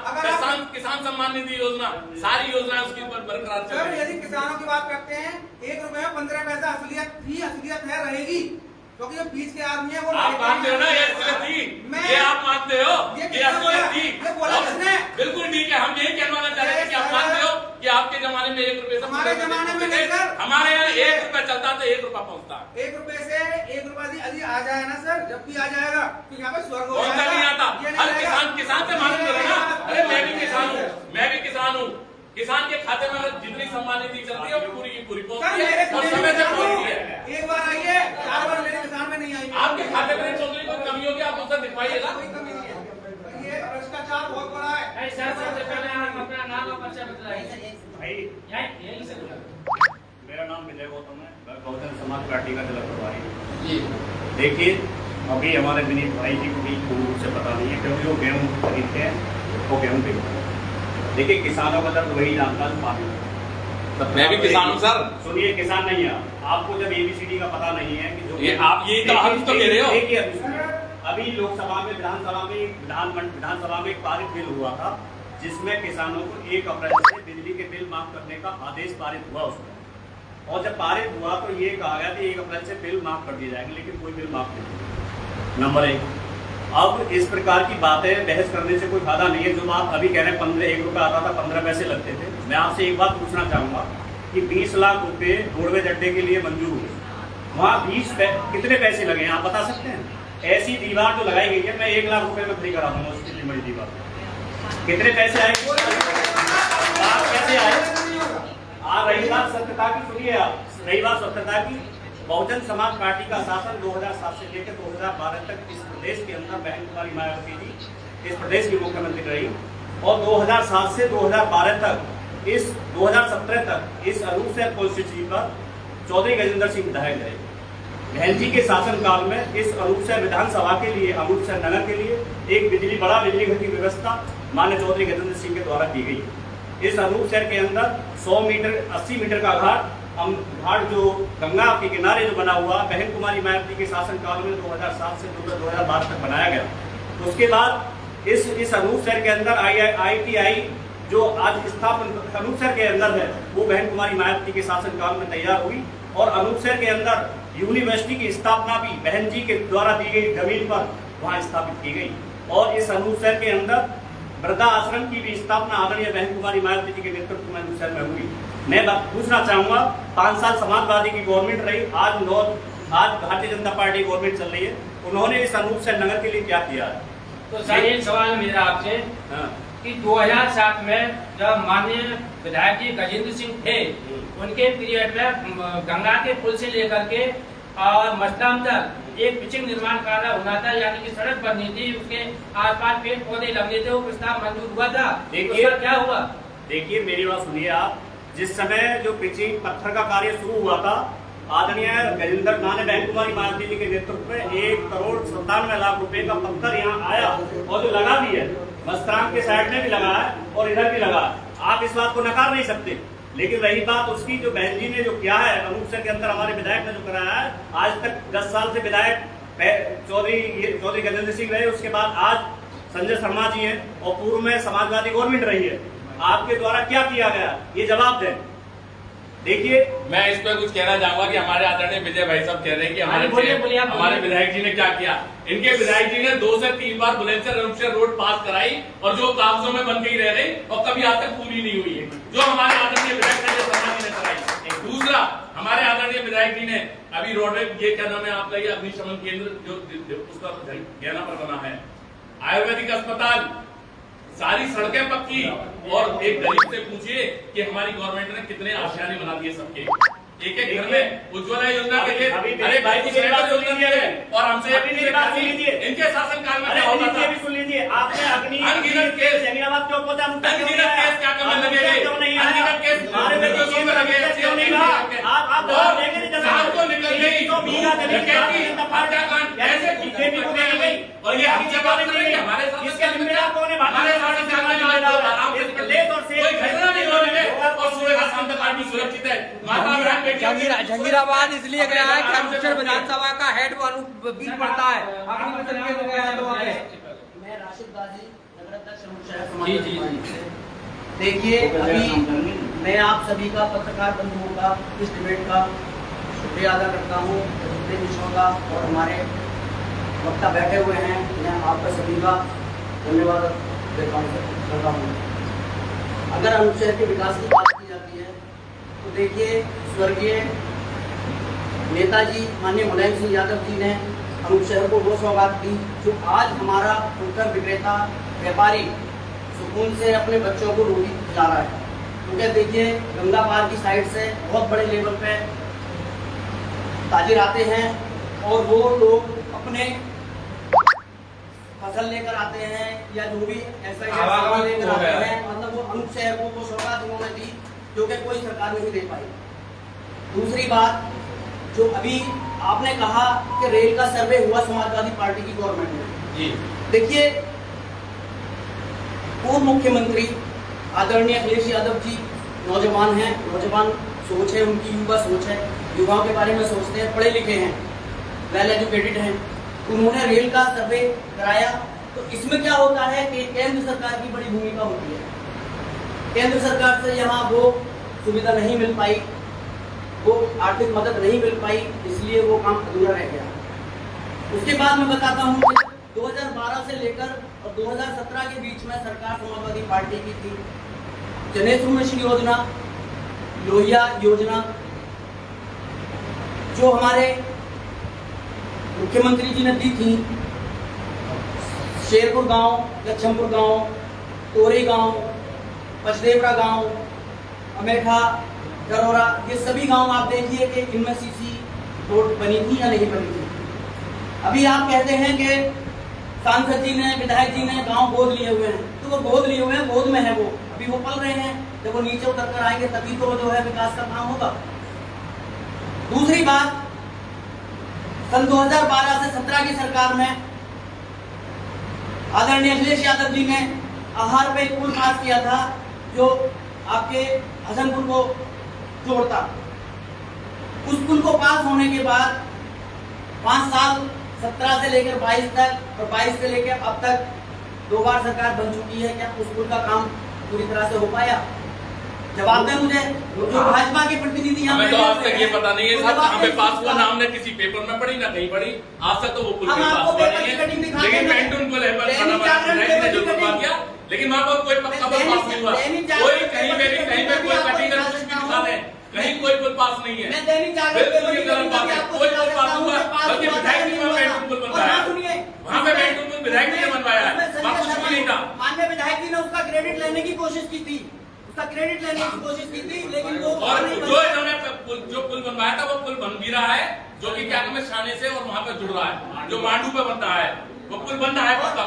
किसान सम्मान निधि योजना, सारी योजना उसके ऊपर बरकरार चल रही है। यदि किसानों की बात करते हैं, 1 रुपये में 15 पैसा असलियत है, रहेगी, क्योंकि जो बीच के आदमी है वो आप मानते हो ना ये असलियत थी, ये आप मानते हो ये असलियत थी। बिल्कुल ठीक है, हम यही कहना चाह रहे हैं कि आप मानते हो कि आपके जमाने में 1 रुपये से हमारे जमाने में नहीं सर, हमारे यहाँ 1 रुपया चलता तो 1 रुपया पहुँचता। 1 रुपये से 1 रुपया यदि आ जाए ना सर, जब भी आ जाएगा तो यहाँ पे स्वर्ग हो जाएगा। नहीं आता, हर किसान से मांग करो ना। अरे मैं भी किसान हूँ, किसान के खाते में जितनी सम्मान निधि चलती है वो पूरी की पूरी पहुंचती है और समय से पहुंचती है। एक बार आइए, 4 बार मेरे किसान में नहीं आई। आपके खाते में नहीं पहुंचने कोई कमी होगी, आप उससे दिखवाइएगा। कोई कमी नहीं है, ये भ्रष्टाचार बहुत बड़ा है। सबसे पहले आप अपना नाम और परिचय बताइए। मेरा नाम विजय गौतम है, मैं बहुजन समाज पार्टी का जिला प्रभारी। देखिए, अभी हमारे विनीत भाई जी को भी पूर्ण रूप से पता नहीं है, क्योंकि वो गेहूँ खरीदते हैं, वो गेहूँ बेचते हैं। देखिए, किसानों का दर्द वही जानता है पानी। मैं भी किसान हूँ सर। सुनिए, किसान नहीं है आपको, जब ABCD का पता नहीं है कि जो ये आप ये तो हम तो कह रहे हो। देखिए, अभी लोकसभा में विधानसभा में एक पारित बिल हुआ था, जिसमें किसानों को 1 अप्रैल से बिजली के बिल माफ करने का आदेश पारित हुआ उसमें। और जब पारित हुआ तो ये कहा गया कि 1 अप्रैल से बिल माफ कर दिए जाएंगे, लेकिन कोई बिल माफ नहीं। नंबर 1, अब इस प्रकार की बातें बहस करने से कोई फायदा नहीं है। जो बात अभी कह रहे हैं 1 रुपया आता था, 15 पैसे लगते थे। मैं आपसे एक बात पूछना चाहूँगा कि 20 लाख रुपए रोडवेज अड्डे के लिए मंजूर हुए, वहाँ कितने पैसे लगे हैं आप बता सकते हैं? ऐसी दीवार जो लगाई गई है, मैं 1 लाख रुपए में खड़ी करा दूंगा उसकी बड़ी दीवार। कितने पैसे आए, कैसे आए? रही बात सत्यता की, सुनिए आप, रही बात सत्यता की, बहुजन समाज पार्टी का शासन 2007 से लेकर 2012 तक इस प्रदेश के अंदर बहन कुमारी मायावती जी इस प्रदेश की मुख्यमंत्री रही, और 2007 से 2012 तक इस 2017 तक इस अनूपसर कॉन्स्टिट्यूंसी पर चौधरी गजेंद्र सिंह विधायक रहे। बहन जी के शासन काल में इस अनूपसर विधानसभा के लिए, अनूपसर नगर के लिए एक बड़ा बिजली घर की व्यवस्था माननीय चौधरी गजेंद्र सिंह के द्वारा की गई। इस अनूपसर के अंदर 100 मीटर 80 मीटर का घाट जो गंगा के किनारे जो बना हुआ बहन कुमारी मायावती के शासन काल में 2007 से 2012 तक बनाया गया। उसके बाद इस अनूपसर के अंदर IITI जो आज स्थापन अनूपसर के अंदर है वो बहन कुमारी मायावती के शासन काल में तैयार हुई, और अनूपसर के अंदर यूनिवर्सिटी की स्थापना भी बहन जी के द्वारा दी गई जमीन पर वहां स्थापित की गई, और इस अनूपसर के अंदर वृद्धा आश्रम की भी स्थापना आदरणीय बहन कुमारी मायावती जी के नेतृत्व में अनूपसर में हुई। मैं पूछना चाहूंगा, 5 साल समाजवादी की गवर्नमेंट रही, आज भारतीय जनता पार्टी गवर्नमेंट चल रही है, उन्होंने इस अनूपसर नगर के लिए क्या किया है? तो सर एक सवाल मेरा आपसे कि 2007 में जब माननीय विधायक जी गजेंद्र सिंह थे, उनके पीरियड में गंगा के पुल से लेकर के और मस्ताम तक एक पिचिंग निर्माण कार्य होना था, यानी कि सड़क बननी थी, उसके आसपास पेड़ पौधे लगने थे, वो प्रस्ताव मंजूर हुआ था। देखिए क्या हुआ? देखिए मेरी बात सुनिए आप, जिस समय जो पिचिंग पत्थर का कार्य शुरू हुआ था, आदरणीय गजेंद्र माननीय बहन कुमारी मायावती जी के नेतृत्व में 1,97,00,000 रुपए का पत्थर यहाँ आया, और जो लगा भी है मस्ताम के साइड में भी लगा है और इधर भी लगा है, आप इस बात को नकार नहीं सकते। लेकिन रही बात उसकी, जो बहन जी ने जो किया है अनूपसर के अंदर हमारे विधायक ने जो कराया है, आज तक 10 साल से विधायक चौधरी गजेंद्र सिंह रहे, उसके बाद आज संजय शर्मा जी हैं, और पूर्व में समाजवादी गवर्नमेंट रही है। आपके द्वारा क्या किया गया, ये जवाब दें। देखिए मैं इस पर कुछ कहना चाहूंगा कि हमारे आदरणीय विजय भाई साहब कह रहे हैं कि हमारे विधायक जी ने क्या किया। इनके विधायक जी ने 2 से 3 बार बुलंदशहर अनूपसर रोड पास कराई, और जो कागजों में बन गई रह रही और कभी आज तक पूरी नहीं हुई है, जो हमारे आदरणीय विधायक संजय शर्मा जी ने कराई। दूसरा, हमारे आदरणीय विधायक जी ने अभी रोड ये क्या नाम है आपका, ये अग्निशमन केंद्र जो उसका गहना पर बना है, आयुर्वेदिक अस्पताल, सारी सड़कें पक्की, और एक गरीब से पूछिए कि हमारी गवर्नमेंट ने कितने आशियाने बना दिए सबके, एक घर में उज्ज्वला योजना के लिए, अरे भाई की योजना है, और हमसे इनके शासनकाल में क्या होता था? सुन लीजिए, आपने अनगिनत केस जमीनाबाद चौक पर अनगिनत केस क्या करने लगे, अनगिनत केस हमारे बच्चों में लगे, क्यों नहीं रहा? आप शाम को निकल गई ऐसे बीजेपी को नहीं गई, और ये हम जवाब करेंगे हमारे साथ इसके जिम्मेदार कौन है? हमारे साथ इस प्रदेश और कोई घटना नहीं होने और सुबह का शाम तक आदमी सुरक्षित है। जहांगीराबाद इसलिए गया है कि अनूपसर विधानसभा का हेड बिल पड़ता है। मैं राशिद गाजी, नगर अध्यक्ष अनूपसर समाज पार्टी से। देखिए, अभी मैं आप सभी का, पत्रकार बंधुओं का, इस डिबेट का शुक्रिया अदा करता हूँ, जितने विषयों का, और हमारे वक्ता बैठे हुए हैं, मैं आपका सभी का धन्यवाद करता हूँ। अगर अनूपसर के विकास की बात की जाती है तो देखिए, स्वर्गीय नेताजी माननीय मुलायम सिंह यादव जी ने अनूपसर को वो सौगात दी जो आज हमारा फुटकर विक्रेता व्यापारी सुकून से अपने बच्चों को रोटी खिला रहा है। क्योंकि देखिए, गंगा पार की साइड से बहुत बड़े लेवल पे ताजिर आते हैं, और वो लोग अपने फसल लेकर आते हैं या जो भी ऐसा सामान लेकर आते हैं, मतलब वो अनूपसर को वो सौगात उन्होंने दी जो कि कोई सरकार नहीं दे पाई। दूसरी बात, जो अभी आपने कहा कि रेल का सर्वे हुआ समाजवादी पार्टी की गवर्नमेंट में, देखिए पूर्व मुख्यमंत्री आदरणीय अखिलेश यादव जी नौजवान हैं, नौजवान सोच है उनकी, युवा सोच है, युवाओं के बारे में सोचते हैं, पढ़े लिखे हैं, वेल एजुकेटेड हैं। उन्होंने रेल का सर्वे कराया, तो इसमें क्या होता है कि केंद्र सरकार की बड़ी भूमिका होती है। केंद्र सरकार से यहाँ वो सुविधा नहीं मिल पाई, वो आर्थिक मदद नहीं मिल पाई, इसलिए वो काम अधूरा रह गया। उसके बाद मैं बताता हूँ कि 2012 से लेकर और 2017 के बीच में सरकार समाजवादी पार्टी की थी। जनेश्वर मिशन योजना, लोहिया योजना, जो हमारे मुख्यमंत्री जी ने दी थी, शेरपुर गांव, लक्ष्मपुर गांव, तोरे गांव, पचदेवरा गांव, अमेठा, गरोरा, ये सभी गांव आप देखिए कि इनमें सीसी रोड बनी थी या नहीं बनी थी। अभी आप कहते हैं कि सांसद जी ने, विधायक जी ने गांव गोद लिए हुए हैं, तो वो गोद लिए हुए हैं, गोद में है वो, अभी वो पल रहे हैं। जब वो नीचे उतर कर आएंगे तभी तो जो है विकास का काम होगा। दूसरी बात, सन 2012 से 17 की सरकार में आदरणीय अखिलेश यादव जी ने आहार पे एक पुल पास किया था जो आपके हसनपुर को जोड़ता। उस पुल को पास होने के बाद 5 साल 17 से लेकर 22 तक और 22 से लेकर अब तक 2 बार सरकार बन चुकी है। क्या उस पुल का काम पूरी तरह से हो पाया? जवाब दें मुझे, जो भाजपा के प्रतिनिधि हमें तो आज तक ये पता नहीं है साहब, हमें पास हुआ ना हमने किसी पेपर में पढ़ी ना कहीं पढ़ी, आज तक तो वो पुल पास हुआ नहीं है। लेकिन पेंटून पुल है, लेकिन वहाँ पर कोई पक्का पुल पास नहीं हुआ। कोई कहीं पे भी कहीं पे कोई कटिंग कुछ भी दिखा रहे, कहीं कोई पुल पास नहीं है। बिल्कुल ये गलत बात है, कोई पुल पास हुआ, बल्कि विधायक जी वहाँ पेंटून पुल बनवाया, वहाँ पे पेंटून पुल विधायक जी ने बनवाया है, वहाँ कुछ भी नहीं था। माननीय विधायक जी ने उसका क्रेडिट लेने की कोशिश की थी, लेकिन वो और जो इन्होंने जो पुल बनवाया था वो पुल बन भी रहा है, जो कि क्या कहते हैं शाने से और वहाँ पे जुड़ रहा है, जो मांडू पे बनता है वो पुल बन रहा है पक्का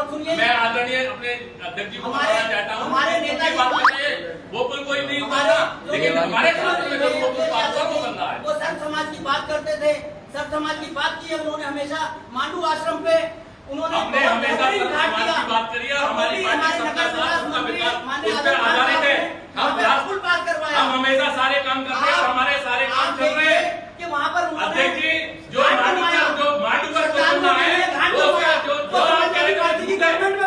पुल। मैं आदरणीय अपने अध्यक्ष जी को बताना चाहता हूँ, हमारे नेता बात बताइए, वो पुल कोई नहीं हुआ था, लेकिन हमारे क्षेत्र में जो वो पुल पास हुआ वो बन रहा है। वो सर्व समाज की बात करते थे, सर्व समाज की बात की है उन्होंने हमेशा। मांडू आश्रम पे उन्होंने हमेशा समाज की बात करी है, हमारी पार्टी सरकार का विकास उस पर आधारित है। हम हमेशा सारे काम करते हैं, हमारे सारे काम चल रहे हैं कि वहाँ पर अध्यक्ष जी जो मांडू पर बनना है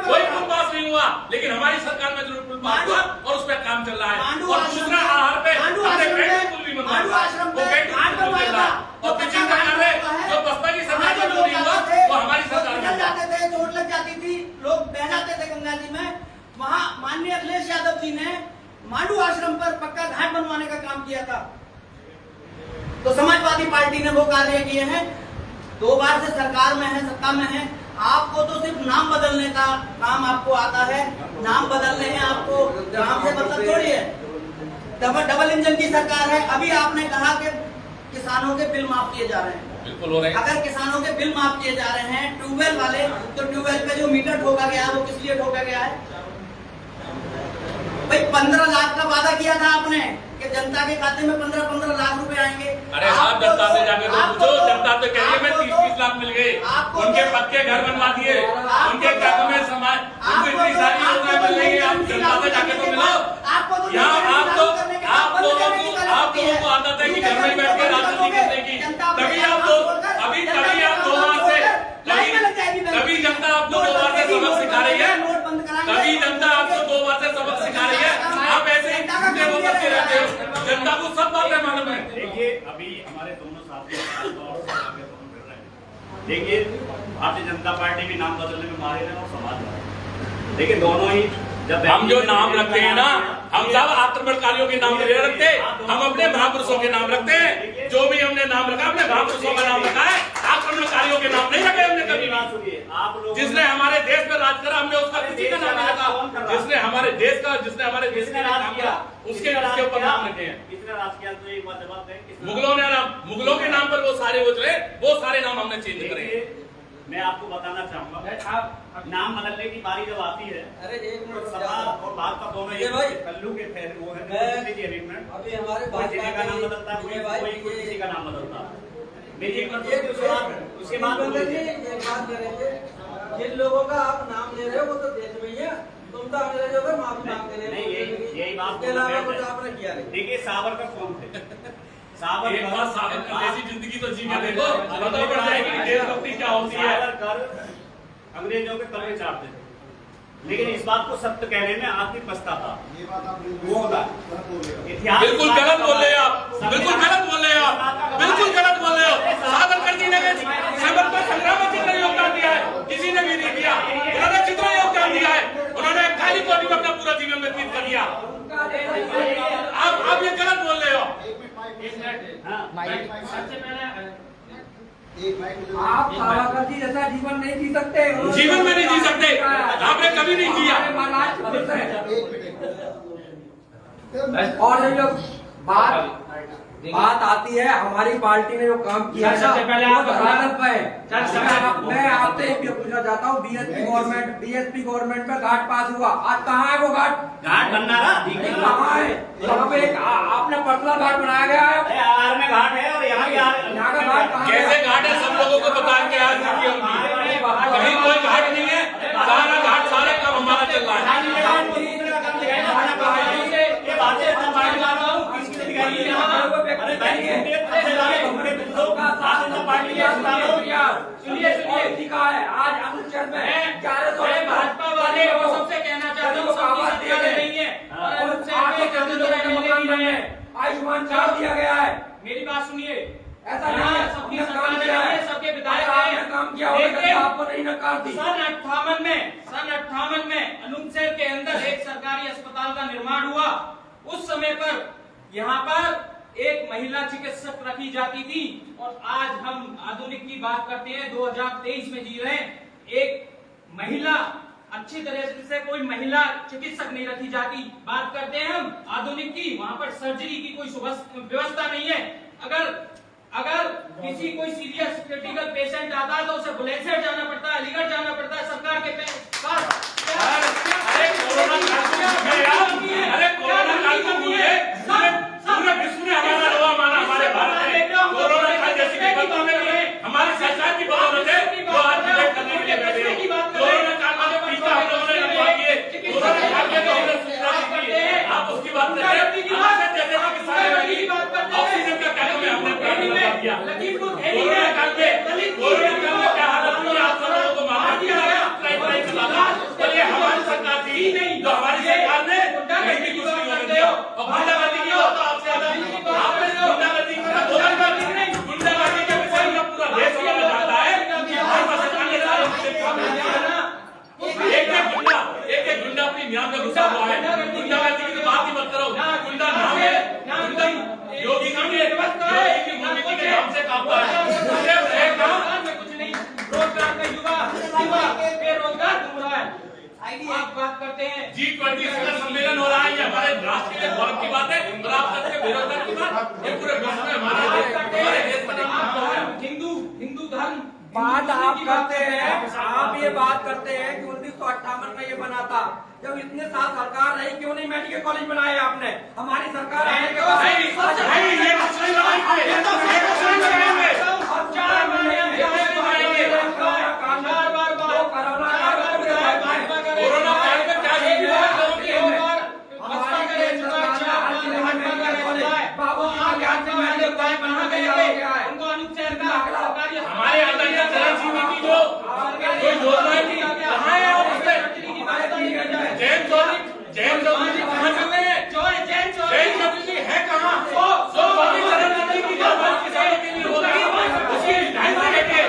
कोई पुल पास नहीं हुआ, लेकिन हमारी सरकार में जरूर पुल पास हुआ और उस पर काम चल रहा है। और दूसरा आहार पे पुल भी बनवा रहा और पिछली सरकार में जो बसपा की सरकार में जो नहीं हुआ वो हमारी सरकार में जाते थे, चोट लग जाती थी, लोग बह जाते थे गंगा जी में। वहाँ माननीय अखिलेश यादव जी ने मांडू आश्रम पर पक्का घाट बनवाने का काम किया था। तो समाजवादी पार्टी ने वो कार्य किए हैं। 2 बार से सरकार में है, सत्ता में है, आपको तो सिर्फ नाम बदलने का काम आपको आता है। नाम बदलने हैं आपको, नाम से मतलब थोड़ी है। डबल इंजन की सरकार है। अभी आपने कहा कि किसानों के बिल माफ किए जा रहे हैं, बिल्कुल हो रहे हैं। अगर किसानों के बिल माफ किए जा रहे हैं ट्यूबवेल वाले, तो ट्यूबवेल पे जो मीटर ठोका गया है वो किस लिए ठोका गया है? भाई 15 लाख का वादा किया था आपने कि जनता के खाते में 15-15 लाख रुपए आएंगे। अरे आप जनता से जाके तो पूछो, जनता तो कह रही है मैं 30-30 लाख मिल गए, उनके पक्के घर बनवा दिए, उनके घर में समाज, उनको इतनी सारी योजनाएं मिल रही है। आप जनता से जाके तो मिलो। यहाँ आप लोगों को आदत है कि घर में बैठ के राजनीति करने की, तभी आप 2 बार से तभी जनता आपको 2 बार से सबक सिखा रही है, तभी जनता आपको 2 बार से सबक सिखा रही है। आप ऐसे ही झूठे बोल करते रहते हो, जनता को सब बातें मालूम है। देखिए अभी हमारे दोनों साथी देखिए भारतीय जनता पार्टी भी नाम बदलने में माहिर है और समाजवादी, देखिए दोनों ही जब हम जो नाम रखते हैं ना, हम सब आक्रमणकारियों के नाम नहीं रखते, हम अपने महापुरुषों के नाम रखते हैं। जो भी हमने नाम रखा अपने महापुरुषों का नाम रखा है, आक्रमणकारियों के नाम नहीं रखे हमने कभी भी। जिसने हमारे देश पर राज करा हमने उसका किसी का नाम नहीं रखा, जिसने हमारे देश का राज किया उसके ऊपर नाम रखे हैं। किसने राज किया तो एक बात जवाब दें। मुगलों के नाम पर वो सारे वो सारे नाम हमने चेंज करे। मैं आपको बताना चाहूंगा, आप नाम बदलने की बारी जब आती है, अरे एक मिनट, सभा और बात का दोनों ये भाई कल्लू के फेर वो है अरेंजमेंट। अभी हमारे कोई किसी का नाम बदलता है, कोई किसी का नाम बदलता है। उसके बाद बात करेंगे, जिन लोगों का आप नाम ले रहे हो वो तो देश में ही है, तुम तो हमें लगे होगा माफी मांगते रहे। नहीं यही बात के अलावा कुछ आपने किया नहीं। देखिए सावरकर कौन थे? सावरकर जैसी जिंदगी तो जी के देखो, पता पड़ जाएगी कि देशभक्ति क्या होती है। सावरकर अंग्रेजों के तलवे चाटते थे, लेकिन इस बात को सत्य कहने में आदमी पछता था। ये बात आप वो होगा इतिहास। बिल्कुल गलत बोल रहे आप, बिल्कुल गलत बोल रहे आप, बिल्कुल गलत बोल रहे हो। सावरकर जी ने स्वतंत्रता संग्राम में कितना योगदान दिया है? किसी ने भी नहीं दिया। उन्होंने कितना योगदान दिया है? उन्होंने काली कोटी में अपना पूरा जीवन व्यतीत कर दिया। आप ये गलत बोल रहे हो। सबसे पहले आप सावरकर जी जैसा जीवन नहीं जी सकते, जीवन में नहीं जी सकते, आपने कभी नहीं जिया। और ये लोग बात आती है हमारी पार्टी ने जो काम किया है, सबसे पहले आप धरातल पे है। सर, मैं आपसे एक पूछना चाहता हूँ, बीएसपी गवर्नमेंट में घाट पास हुआ, आज कहाँ है वो घाट? घाट बनना रहा कहाँ है? यहाँ पे एक आपने पर्सनल घाट बनाया गया है, आर में घाट है और यहाँ यहाँ का घाट कहाँ है? कैसे घाट है सब लोगों को बता के आज कहीं कोई घाट नहीं है, सारा घाट सारे काम हमारा चल रहा है। आज अनुच्छेद में भाजपा वाले वो सबसे कहना चाहते हैं नहीं है और आयुष्मान कार्ड दिया गया है। मेरी बात सुनिए, ऐसा नहीं है, सबकी सबने काम सरकार किया है, है, सबके विधायक आपने हैं। काम किया होगा, लेकिन आपको नहीं नकार दी। सन 58 में अनूपशहर के अंदर एक सरकारी अस्पताल का निर्माण हुआ। उस समय पर यहाँ पर एक महिला चिकित्सक रखी जाती थी और आज हम आधुनिक की बात करते हैं, 2023 में जी रहे हैं। एक महिला अच्छी तरह से कोई महिला चिकित्सक नहीं रखी जाती। बात करते हैं हम आधुनिक की, वहां पर सर्जरी की कोई व्यवस्था नहीं है। अगर किसी कोई सीरियस क्रिटिकल पेशेंट आता है तो उसे बुलंदशहर जाना पड़ता है, अलीगढ़ जाना पड़ता है सरकार के पास। पूरे विश्व ने हमारा रोआ माना, हमारे भारत में कोरोना काल जैसी विपत्ति में हमारी सरकार की बदौलत है जो आज डिबेट करने के लिए बैठे हैं। कोरोना काल में टीका हम लोगों ने लगवा दिए, कोरोना काल में तो हमने सुविधा दी है, आप उसकी बात करते हैं। ऑक्सीजन का क्या कमी हमने लगवा दिया? कोरोना काल में क्या हालत हुई आप सब लोगों को मालूम है। तो ये हमारी सरकार थी जो हमारी सरकार ने कहीं भी कुछ नहीं होने दिया। और गुंडागर्दी की हो तो आपसे आपने गुंडागर्दी गुंडागर्दी के विषय में पूरा देश में जाता है। एक गुंडा अपनी म्यान में घुसा हुआ है, गुंडागर्दी की तो बात ही मत करो। गुंडा नाम है, गुंडा योगी की भूमिका के नाम से कामता है। कुछ नहीं, रोजगार का युवा बेरोजगार घूम रहा है। आप बात करते हैं G20 शिखर सम्मेलन हो रहा है, ये हमारे राष्ट्र के गौरव की बात है और आप सबके बेरोजगार की बात, ये पूरे विश्व में हमारे देश में हिंदू धर्म बात आप करते हैं, आप ये बात करते हैं कि 1958 में ये बना था। जब इतने साल सरकार रही, क्यों नहीं मेडिकल कॉलेज बनाए आपने? हमारी सरकार आने के बाद कोरोना काल में क्या हमारे आदरणीय चरण सिंह की जो योजनाएं थी कहाँ है? और उसमें जैन चौधरी कहाँ चल रहे हैं? जैन चौधरी है कहाँ? चरण सिंह की जो हमारे किसानों के लिए हो रही है उसकी ढाई से लेके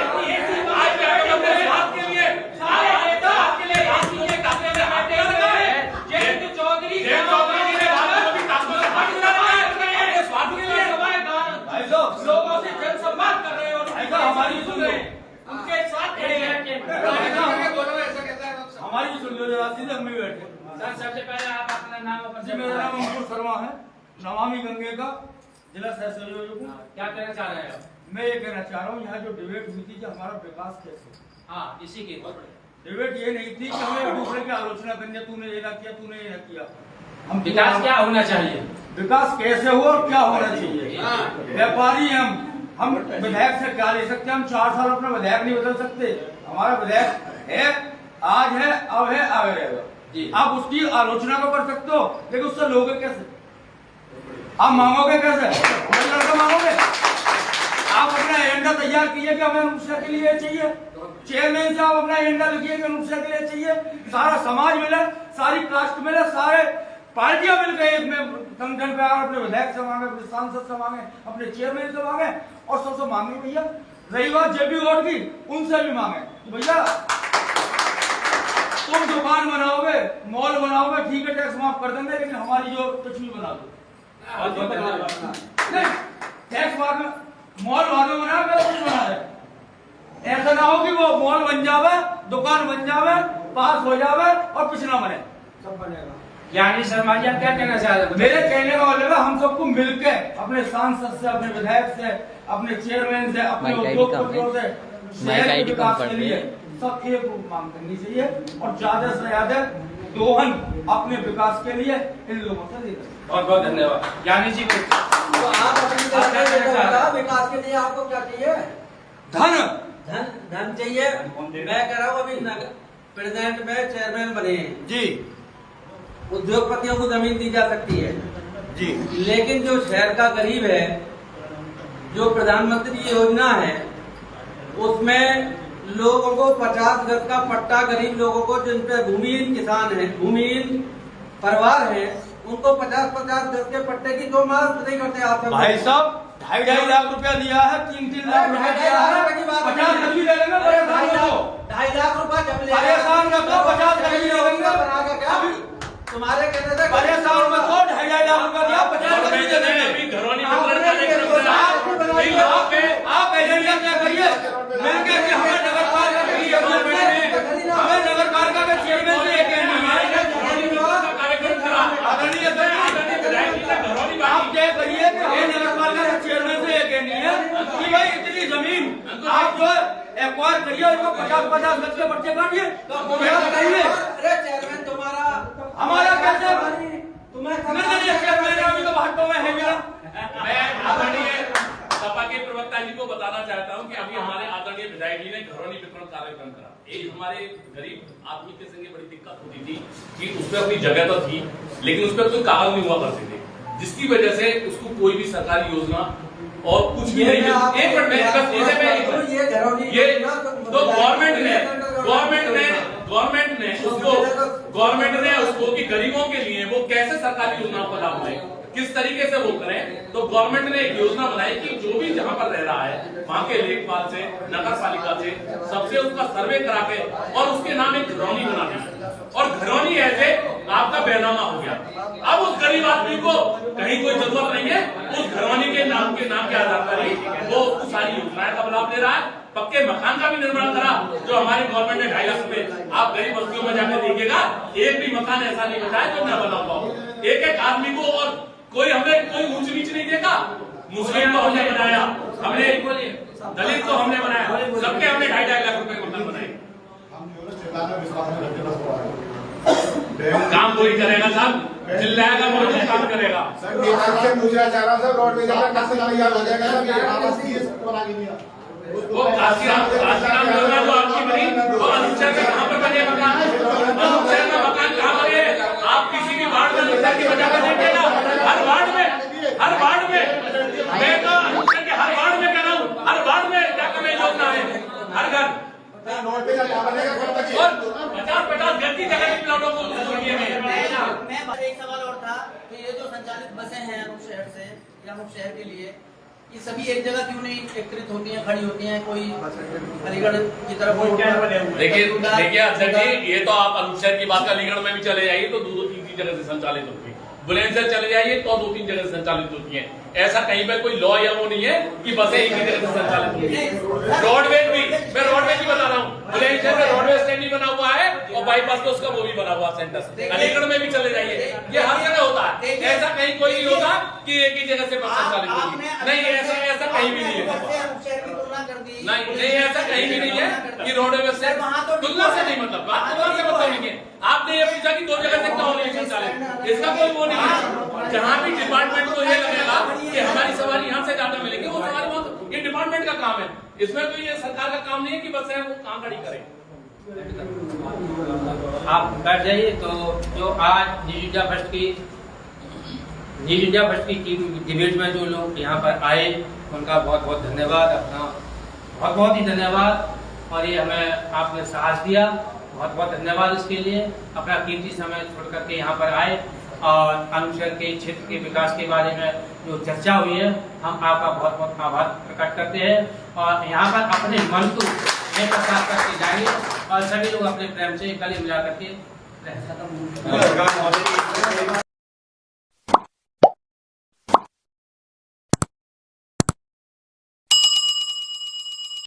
आज तक अपने स्वास्थ्य के लिए जैन चौधरी जी ने बात को भी ताकतों से हट रहा है अपने स्वास्थ्य के लिए लोगों से जन संवाद कर रहे हैं और हमारी सुन रहे हैं, उनके साथ खड़े हैं। हमारी सुन लो जरा, सीधे हम भी बैठे। सर, सबसे पहले आप अपना नाम और जी, मेरा नाम अंकुर शर्मा है, नमामि गंगे का जिला सह संयोजक हूँ। क्या कहना चाह रहे हैं? मैं ये कहना चाह रहा हूँ, यहाँ जो डिबेट हुई थी कि हमारा विकास कैसे, हाँ, इसी के डिबेट ये नहीं थी कि हमें एक दूसरे की आलोचना करनी है, तूने ये ना किया, तूने ये ना किया। हम विकास क्या होना चाहिए, विकास कैसे हो और क्या होना चाहिए। व्यापारी हम विधायक से क्या ले सकते हैं? हम 4 साल अपना विधायक नहीं बदल सकते। हमारा विधायक है, आज है, अब है, आगे रहेगा। आप उसकी आलोचना को कर सकते हो, लेकिन उससे लोगे कैसे? आप मांगोगे कैसे? लड़का मांगोगे? आप अपना एजेंडा तैयार कीजिए कि हमें अनुच्छेद के लिए चाहिए, चेयरमैन से आप अपना एजेंडा लिखिए कि अनुच्छेद के लिए चाहिए। सारा समाज मिले, सारी कास्ट मिले, सारे पार्टियां मिलकर एक में संगठन पे आकर अपने विधायक से मांगे, अपने सांसद से मांगे, अपने चेयरमैन से मांगे और सबसे मांगे भैया। रही बात जेपी गौड़ की, उनसे भी मांगे भैया तुम दुकान बनाओगे, मॉल बनाओगे, ठीक है, टैक्स माफ कर देंगे, लेकिन हमारी जो कुछ भी बना दो नहीं, टैक्स बाद में, मॉल बाद में बना, मेरा कुछ बना दे। ऐसा ना हो कि वो मॉल बन जावे, दुकान बन जावे, पास हो जावे और कुछ ना बने। सब बनेगा। यानी शर्मा जी आप क्या कहना चाह रहे हैं? मेरे कहने का मतलब है हम सबको मिलकर अपने सांसद से, अपने विधायक से, अपने चेयरमैन से, अपने उद्योगपतियों से शहर के विकास के लिए सब एक रूप मांग करनी चाहिए और ज्यादा से ज्यादा दोहन अपने विकास के लिए इन लोगों से लेकर। बहुत बहुत धन्यवाद। यानी जी तो आप अपनी तरफ से बताओ, विकास के लिए आपको क्या चाहिए? धन धन धन चाहिए। मैं कह रहा हूँ अभी प्रेसिडेंट में चेयरमैन बने हैं जी, उद्योगपतियों को जमीन दी जा सकती है जी, लेकिन जो शहर का गरीब है, जो प्रधानमंत्री योजना है उसमें लोगों को 50 गज का पट्टा, गरीब लोगों को जिन पे भूमिहीन किसान है, भूमिहीन परिवार है, उनको 50-50 गज के पट्टे की तो मांग नहीं करते आप। भाई साहब 2.5 लाख रुपया दिया है, 3-3 लाख रुपया दिया है, 50 गज भी ले लेंगे। 2.5 लाख रुपया जब ले परेशान मत हो, 50 गज भी ले लेंगे। तुम्हारे कहने से परेशान मत हो, 2.5 लाख रुपया दिया, 50 गज भी दे देंगे। घरौनी वितरण कार्यक्रम आप एजेंडा क्या करिए, मिलकर के हमें नगर पालिका हमें नगर पालिका के चेयरमैन से एक कहना है, आदरणीय आप तय करिए कि हमें नगर पालिका के चेयरमैन से एक कहनी है कि भाई इतनी जमीन आप जो एक्वायर करिए, उसको 50-50 गज के पट्टे काटिए। अरे चेयरमैन तुम्हारा हमारा कैसे तुम्हें चेयरमैन अभी तो भाजपा में है मेरा। मैं आदरणीय सपा के प्रवक्ता जी को बताना चाहता हूं कि अभी हमारे आदरणीय विधायक जी ने घरौनी वितरण कार्यक्रम करा। एक हमारे गरीब आदमी के संगे बड़ी दिक्कत होती थी कि उसमें अपनी जगह तो थी लेकिन उसमें कोई कागज नहीं हुआ करते थे, जिसकी वजह से उसको कोई भी सरकारी योजना और कुछ भी नहीं मिला। एक मिनट में बस ये तो गवर्नमेंट ने उसको कि गरीबों के लिए वो कैसे सरकारी योजनाओं का लाभ लें, किस तरीके से वो करें। तो गवर्नमेंट ने एक योजना बनाई कि जो भी जहां पर रह रहा है वहां के लेखपाल से, नगर पालिका से, सबसे उसका सर्वे करा के और उसके नाम एक घरौनी बना दी और घरौनी ऐसे आपका बैनामा हो गया। अब उस गरीब आदमी को कहीं कोई जरूरत नहीं है, उस घरौनी के नाम के आधार पर ही वो सारी योजनाएं का लाभ ले रहा है। पक्के मकान का भी निर्माण करा जो हमारी गवर्नमेंट ने 2.5 लाख रुपए, आप गरीब बस्तियों में जाकर देखिएगा एक भी मकान ऐसा नहीं बचा है जो न बना पाओ। एक एक आदमी को और कोई हमें कोई ऊंच नीच नहीं देखा। मुस्लिम को हमने बनाया, हमने दलित को हमने बनाया, सबके हमने 2.5 लाख रुपए मकान बनाए। काम कोई करेगा साहब, चिल्लाएगा वो काम करेगा। वो काशीराम योजना जो आपकी बनी वो अनुच्छेद में कहाँ पर बने मकान, अनुच्छेद में मकान कहाँ बने? आप किसी भी वार्ड में अनुच्छेद की बजा कर देखिएगा, हर वार्ड में मैं तो अनुच्छेद के हर वार्ड में कह रहा हूँ, हर वार्ड में क्या कर रही योजना है, हर घर और 50-50 गज की जगह के प्लॉटों को मैं एक सवाल और था कि ये जो संचालित बसें हैं अनूप शहर से या अनूप शहर के लिए, ये सभी एक जगह क्यों नहीं एकत्रित होती हैं, खड़ी होती हैं? कोई अलीगढ़ की तरफ देखिए अध्यक्ष जी, ये तो आप अनुच्छेद की बात अलीगढ़ में भी चले जाइए तो 2-3 जगह से संचालित होती है, बुलंदशहर चले जाइए तो 2-3 जगह से संचालित होती है। ऐसा कहीं पर कोई लॉ या वो नहीं है कि बसें एक ही जगह से संचालित होती है। रोडवेज भी, मैं रोडवेज भी बता रहा हूँ, बुलंदशहर में रोडवेज स्टैंड भी बना हुआ है और बाईपास तो उसका वो भी बना हुआ सेंटर। अलीगढ़ में भी चले जाइए, ये हर जगह होता है। ऐसा कहीं कोई नहीं होता कि एक ही जगह से बस संचालित होगी, नहीं ऐसा कहीं भी नहीं है। नहीं ऐसा कहीं भी नहीं है कि रोडवेज से तुलना से नहीं, मतलब बात तुलना से मतलब नहीं है। आपने ये पूछा कि 2 जगह से क्यों नहीं संचालित, इसका कोई वो नहीं है। जहाँ भी डिपार्टमेंट को ये लगेगा कि हमारी सवारी यहाँ से ज्यादा मिलेगी, वो सवारी वहाँ, ये डिपार्टमेंट का काम है, इसमें कोई ये सरकार का काम नहीं है कि बस है वो काम खड़ी करे। आप बैठ जाइए। तो जो आज न्यूज इंडिया फर्स्ट की डिबेट में जो लोग यहाँ पर आए उनका बहुत बहुत धन्यवाद, अपना बहुत ही धन्यवाद। और ये हमें आपने साहस दिया, बहुत बहुत धन्यवाद इसके लिए। अपना कीमती समय छोड़ करके यहाँ पर आए और अनुशहर के क्षेत्र के विकास के बारे में जो चर्चा हुई है, हम आपका बहुत बहुत आभार प्रकट करते हैं और यहाँ पर अपने मन को प्रसाद करके जाएंगे और सभी लोग अपने प्रेम से गले मिला करके रह सकते हैं।